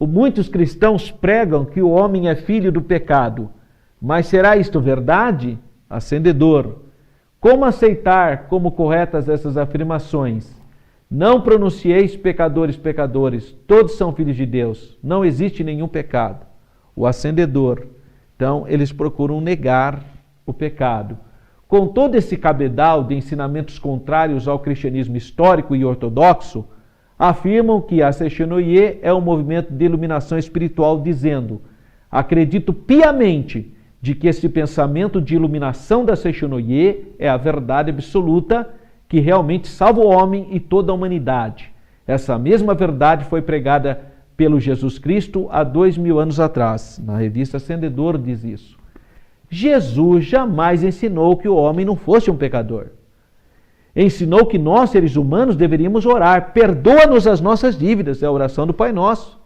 muitos cristãos pregam que o homem é filho do pecado. Mas será isto verdade? Acendedor. Como aceitar como corretas essas afirmações? Não pronuncieis pecadores, pecadores. Todos são filhos de Deus. Não existe nenhum pecado. O acendedor. Então, eles procuram negar o pecado. Com todo esse cabedal de ensinamentos contrários ao cristianismo histórico e ortodoxo, afirmam que a Seishenoye é um movimento de iluminação espiritual, dizendo: acredito piamente de que esse pensamento de iluminação da Seishenoye é a verdade absoluta que realmente salva o homem e toda a humanidade. Essa mesma verdade foi pregada pelo Jesus Cristo há 2000 anos atrás. Na revista Acendedor diz isso. Jesus jamais ensinou que o homem não fosse um pecador. Ensinou que nós, seres humanos, deveríamos orar. Perdoa-nos as nossas dívidas, é a oração do Pai Nosso.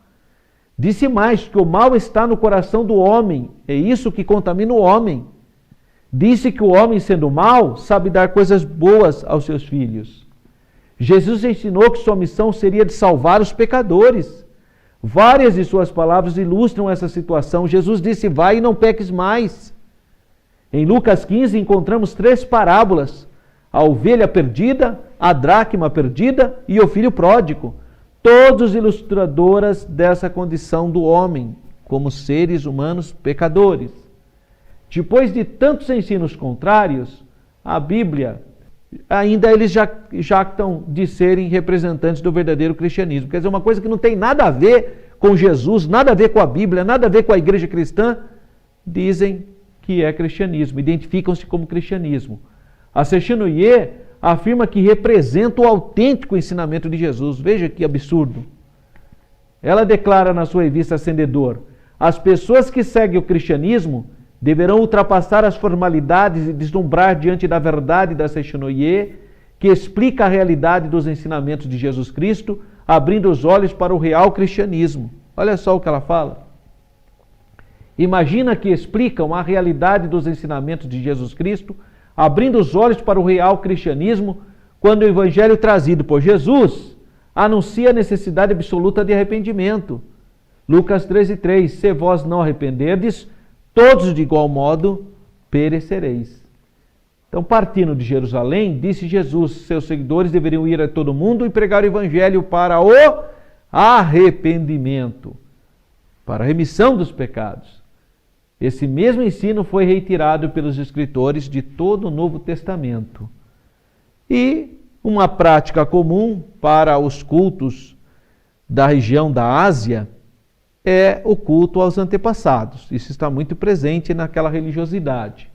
Disse mais, que o mal está no coração do homem, é isso que contamina o homem. Disse que o homem, sendo mau, sabe dar coisas boas aos seus filhos. Jesus ensinou que sua missão seria de salvar os pecadores. Várias de suas palavras ilustram essa situação. Jesus disse: vai e não peques mais. Em Lucas 15 encontramos 3 parábolas: a ovelha perdida, a dracma perdida e o filho pródigo. Todas ilustradoras dessa condição do homem, como seres humanos pecadores. Depois de tantos ensinos contrários, a Bíblia, ainda eles jactam de serem representantes do verdadeiro cristianismo. Quer dizer, uma coisa que não tem nada a ver com Jesus, nada a ver com a Bíblia, nada a ver com a igreja cristã, dizem que é cristianismo, identificam-se como cristianismo. A Seishenoye afirma que representa o autêntico ensinamento de Jesus. Veja que absurdo. Ela declara na sua revista Acendedor: as pessoas que seguem o cristianismo deverão ultrapassar as formalidades e deslumbrar diante da verdade da Seishenoye, que explica a realidade dos ensinamentos de Jesus Cristo, abrindo os olhos para o real cristianismo. Olha só o que ela fala. Imagina que explicam a realidade dos ensinamentos de Jesus Cristo, abrindo os olhos para o real cristianismo, quando o evangelho trazido por Jesus anuncia a necessidade absoluta de arrependimento. Lucas 13:3, se vós não arrependerdes, todos de igual modo perecereis. Então, partindo de Jerusalém, disse Jesus, seus seguidores deveriam ir a todo mundo e pregar o evangelho para o arrependimento, para a remissão dos pecados. Esse mesmo ensino foi reiterado pelos escritores de todo o Novo Testamento. E uma prática comum para os cultos da região da Ásia é o culto aos antepassados. Isso está muito presente naquela religiosidade.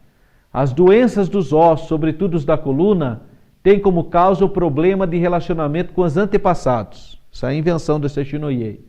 As doenças dos ossos, sobretudo os da coluna, têm como causa o problema de relacionamento com os antepassados. Essa é a invenção do Seishenoye.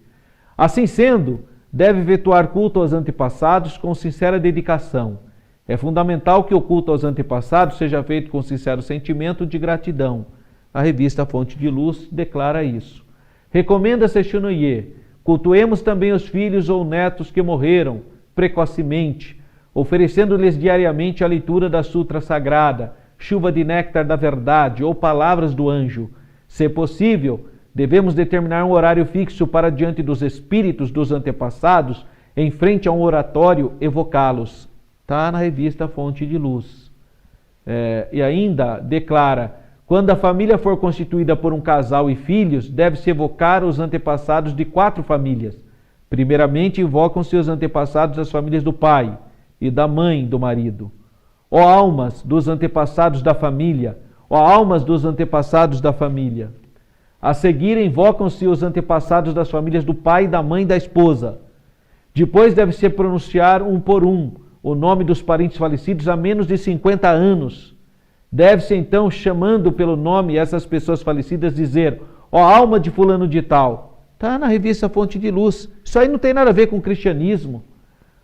Assim sendo, deve efetuar culto aos antepassados com sincera dedicação. É fundamental que o culto aos antepassados seja feito com sincero sentimento de gratidão. A revista Fonte de Luz declara isso. Recomenda Seishenoye: cultuemos também os filhos ou netos que morreram precocemente, oferecendo-lhes diariamente a leitura da Sutra Sagrada, chuva de néctar da verdade ou palavras do anjo. Se possível, devemos determinar um horário fixo para, diante dos espíritos dos antepassados, em frente a um oratório, evocá-los. Está na revista Fonte de Luz. E ainda declara: quando a família for constituída por um casal e filhos, deve-se evocar os antepassados de 4 famílias. Primeiramente, invocam-se os antepassados das famílias do pai e da mãe do marido. Ó almas dos antepassados da família, ó almas dos antepassados da família. A seguir, invocam-se os antepassados das famílias do pai e da mãe da esposa. Depois deve-se pronunciar um por um o nome dos parentes falecidos há menos de 50 anos. Deve-se então, chamando pelo nome essas pessoas falecidas, dizer: ó alma de fulano de tal. Está na revista Fonte de Luz. Isso aí não tem nada a ver com o cristianismo.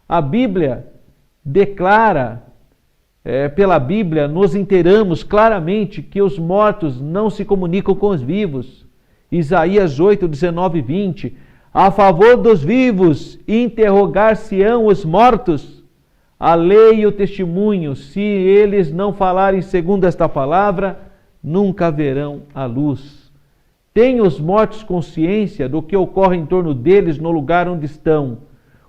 A Bíblia declara, pela Bíblia, nos inteiramos claramente que os mortos não se comunicam com os vivos. Isaías 8, 19 e 20. a favor dos vivos, interrogar-se-ão os mortos. A lei e o testemunho, se eles não falarem segundo esta palavra, nunca verão a luz. Têm os mortos consciência do que ocorre em torno deles no lugar onde estão.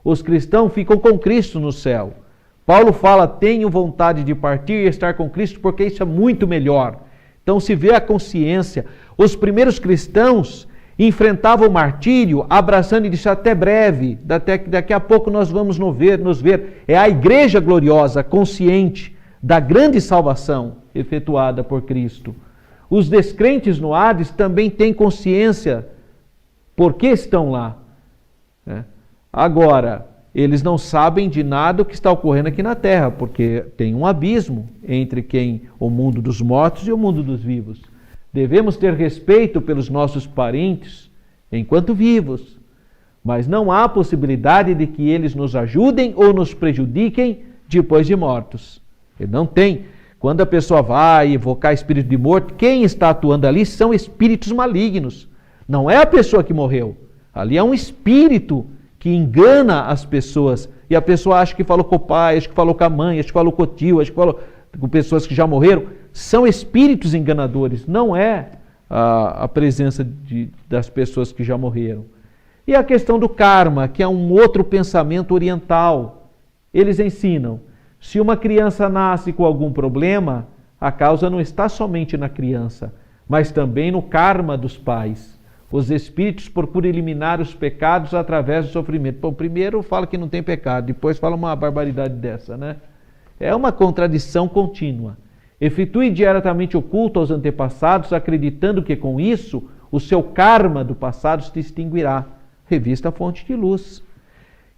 Os cristãos ficam com Cristo no céu. Paulo fala, tenho vontade de partir e estar com Cristo, porque isso é muito melhor. Então se vê a consciência. Os primeiros cristãos enfrentavam o martírio, abraçando e disse, até breve, daqui a pouco nós vamos nos ver. É a igreja gloriosa, consciente da grande salvação efetuada por Cristo. Os descrentes no Hades também têm consciência porque estão lá. Agora, eles não sabem de nada o que está ocorrendo aqui na Terra, porque tem um abismo entre o mundo dos mortos e o mundo dos vivos. Devemos ter respeito pelos nossos parentes enquanto vivos, mas não há possibilidade de que eles nos ajudem ou nos prejudiquem depois de mortos. Ele não tem. Quando a pessoa vai evocar espírito de morto, quem está atuando ali são espíritos malignos. Não é a pessoa que morreu. Ali é um espírito que engana as pessoas. E a pessoa acha que falou com o pai, acha que falou com a mãe, acha que falou com o tio, acha que falou com pessoas que já morreram. São espíritos enganadores, não é a presença das pessoas que já morreram. E a questão do karma, que é um outro pensamento oriental. Eles ensinam, se uma criança nasce com algum problema, a causa não está somente na criança, mas também no karma dos pais. Os espíritos procuram eliminar os pecados através do sofrimento. Bom, primeiro fala que não tem pecado, depois fala uma barbaridade dessa, né? É uma contradição contínua. Efetue diretamente o culto aos antepassados, acreditando que com isso o seu karma do passado se extinguirá. Revista Fonte de Luz.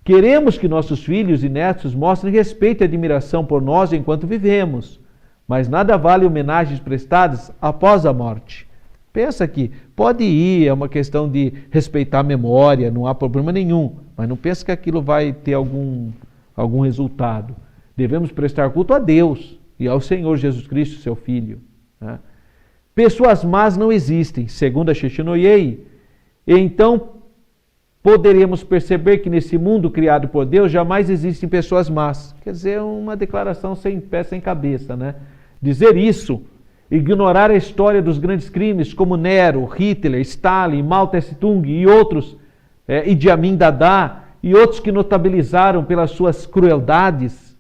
Queremos que nossos filhos e netos mostrem respeito e admiração por nós enquanto vivemos, mas nada vale homenagens prestadas após a morte. Pensa que pode ir, é uma questão de respeitar a memória, não há problema nenhum, mas não pensa que aquilo vai ter algum resultado. Devemos prestar culto a Deus e ao Senhor Jesus Cristo, seu Filho. Pessoas más não existem, segundo a Shishinoye. Então, poderemos perceber que nesse mundo criado por Deus jamais existem pessoas más. Quer dizer, uma declaração sem pé, sem cabeça, né? Dizer isso, ignorar a história dos grandes crimes como Nero, Hitler, Stalin, Mao Tse-tung e outros, Idi Amin Dada e outros que notabilizaram pelas suas crueldades,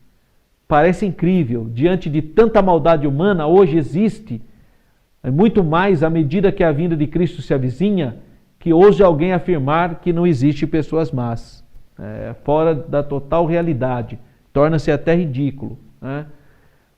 parece incrível. Diante de tanta maldade humana, hoje existe muito mais à medida que a vinda de Cristo se avizinha, que ouse alguém afirmar que não existe pessoas más. Fora da total realidade. Torna-se até ridículo.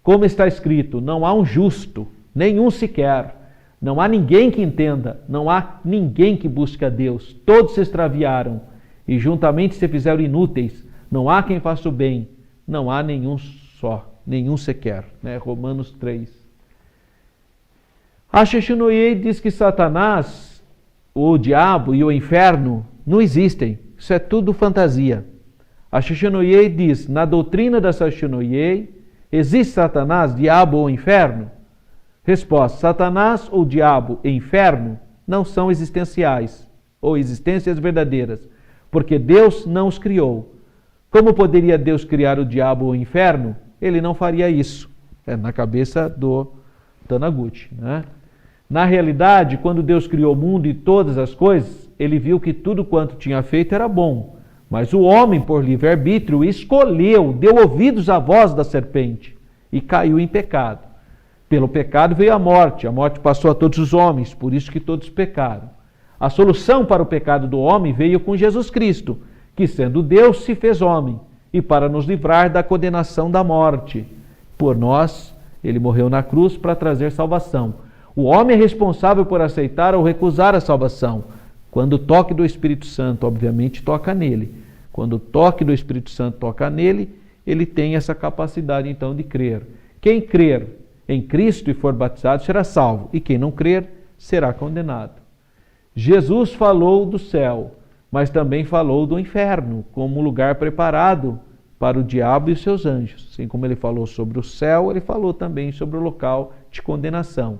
Como está escrito, não há um justo, nenhum sequer. Não há ninguém que entenda, não há ninguém que busque a Deus. Todos se extraviaram e juntamente se fizeram inúteis. Não há quem faça o bem, não há nenhum só, nenhum sequer. Romanos 3. A Shishinoye diz que Satanás, o diabo e o inferno não existem. Isso é tudo fantasia. A Shishinoye diz, na doutrina da Shishinoye, existe Satanás, diabo ou inferno? Resposta, Satanás ou diabo e inferno não são existenciais ou existências verdadeiras, porque Deus não os criou. Como poderia Deus criar o diabo ou o inferno? Ele não faria isso. Na cabeça do Taniguchi, né? Na realidade, quando Deus criou o mundo e todas as coisas, ele viu que tudo quanto tinha feito era bom. Mas o homem, por livre-arbítrio, escolheu, deu ouvidos à voz da serpente e caiu em pecado. Pelo pecado veio a morte passou a todos os homens, por isso que todos pecaram. A solução para o pecado do homem veio com Jesus Cristo, que sendo Deus se fez homem, e para nos livrar da condenação da morte. Por nós, ele morreu na cruz para trazer salvação. O homem é responsável por aceitar ou recusar a salvação. Quando o toque do Espírito Santo, obviamente, toca nele. Quando o toque do Espírito Santo toca nele, ele tem essa capacidade, então, de crer. Quem crer em Cristo e for batizado será salvo, e quem não crer será condenado. Jesus falou do céu, mas também falou do inferno, como um lugar preparado para o diabo e os seus anjos. Assim como ele falou sobre o céu, ele falou também sobre o local de condenação.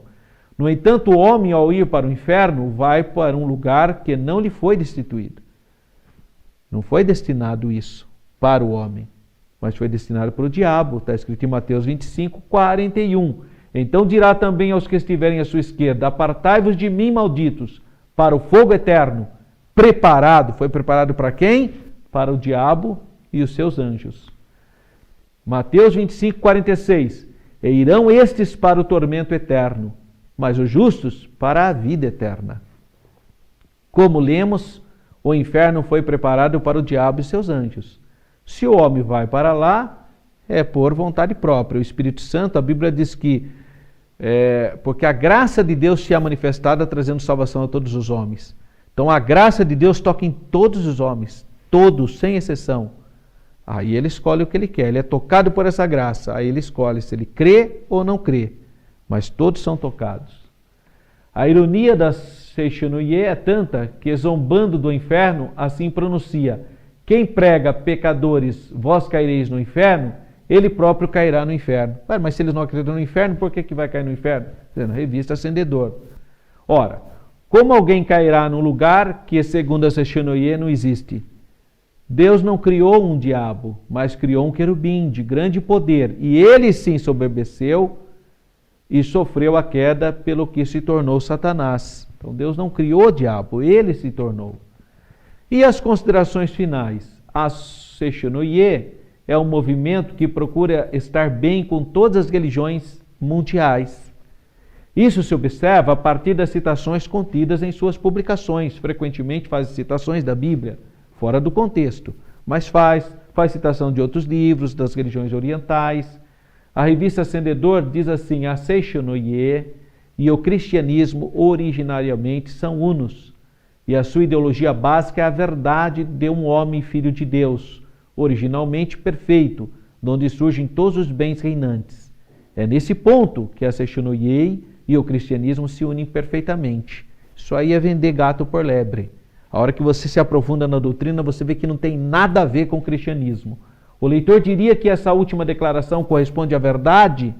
No entanto, o homem, ao ir para o inferno, vai para um lugar que não lhe foi destituído. Não foi destinado isso para o homem, mas foi destinado para o diabo. Está escrito em Mateus 25, 41. Então dirá também aos que estiverem à sua esquerda: apartai-vos de mim, malditos, para o fogo eterno, preparado. Foi preparado para quem? Para o diabo e os seus anjos. Mateus 25, 46. E irão estes para o tormento eterno, mas os justos para a vida eterna. Como lemos, o inferno foi preparado para o diabo e seus anjos. Se o homem vai para lá, é por vontade própria. O Espírito Santo, a Bíblia diz que porque a graça de Deus se é manifestada trazendo salvação a todos os homens. Então a graça de Deus toca em todos os homens, todos, sem exceção. Aí ele escolhe o que ele quer, ele é tocado por essa graça, aí ele escolhe se ele crê ou não crê, mas todos são tocados. A ironia da Seishonouye é tanta que, zombando do inferno, assim pronuncia: quem prega pecadores, vós caireis no inferno, ele próprio cairá no inferno. Mas se eles não acreditam no inferno, por que vai cair no inferno? Na revista Acendedor. Ora, como alguém cairá num lugar que, segundo a Seishonouye, não existe? Deus não criou um diabo, mas criou um querubim de grande poder, e ele sim soberbeceu e sofreu a queda, pelo que se tornou Satanás. Então Deus não criou o diabo, ele se tornou. E as considerações finais? A Seishonouye é um movimento que procura estar bem com todas as religiões mundiais. Isso se observa a partir das citações contidas em suas publicações. Frequentemente faz citações da Bíblia, fora do contexto, mas faz citação de outros livros, das religiões orientais. A revista Acendedor diz assim: a Seishonouye e o cristianismo originariamente são unos, e a sua ideologia básica é a verdade de um homem filho de Deus, originalmente perfeito, de onde surgem todos os bens reinantes. É nesse ponto que a Seishonouye e o cristianismo se unem perfeitamente. Isso aí é vender gato por lebre. A hora que você se aprofunda na doutrina, você vê que não tem nada a ver com o cristianismo. O leitor diria que essa última declaração corresponde à verdade?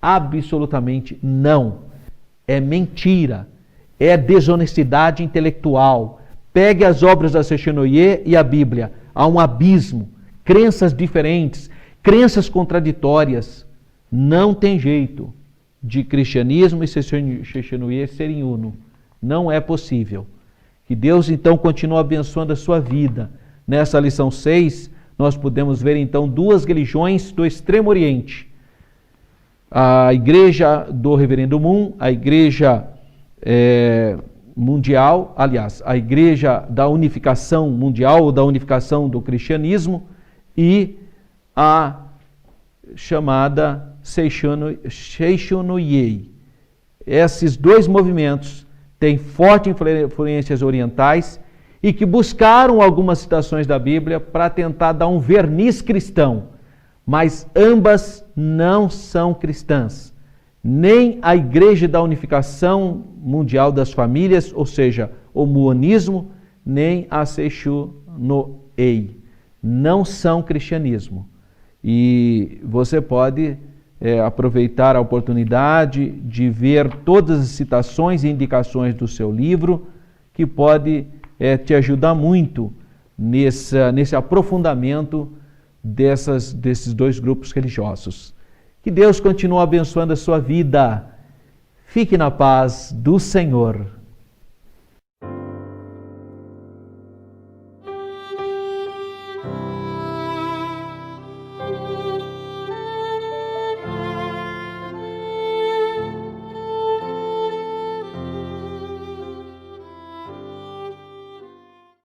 Absolutamente não. É mentira. É desonestidade intelectual. Pegue as obras da Seishonouye e a Bíblia. Há um abismo. Crenças diferentes, crenças contraditórias. Não tem jeito de cristianismo e Seishonouye serem uno. Não é possível. Que Deus então continue abençoando a sua vida. Nessa lição 6, nós podemos ver então duas religiões do Extremo Oriente. A igreja do Reverendo Moon, a igreja mundial, aliás, a igreja da unificação mundial, ou da unificação do cristianismo, e a chamada Seishonouye. Esses dois movimentos têm fortes influências orientais e que buscaram algumas citações da Bíblia para tentar dar um verniz cristão, mas ambas não são cristãs. Nem a Igreja da Unificação Mundial das Famílias, ou seja, o muonismo, nem a Seishonouye. Não são cristianismo. E você pode aproveitar a oportunidade de ver todas as citações e indicações do seu livro, que pode te ajudar muito nesse aprofundamento desses dois grupos religiosos. Que Deus continue abençoando a sua vida. Fique na paz do Senhor.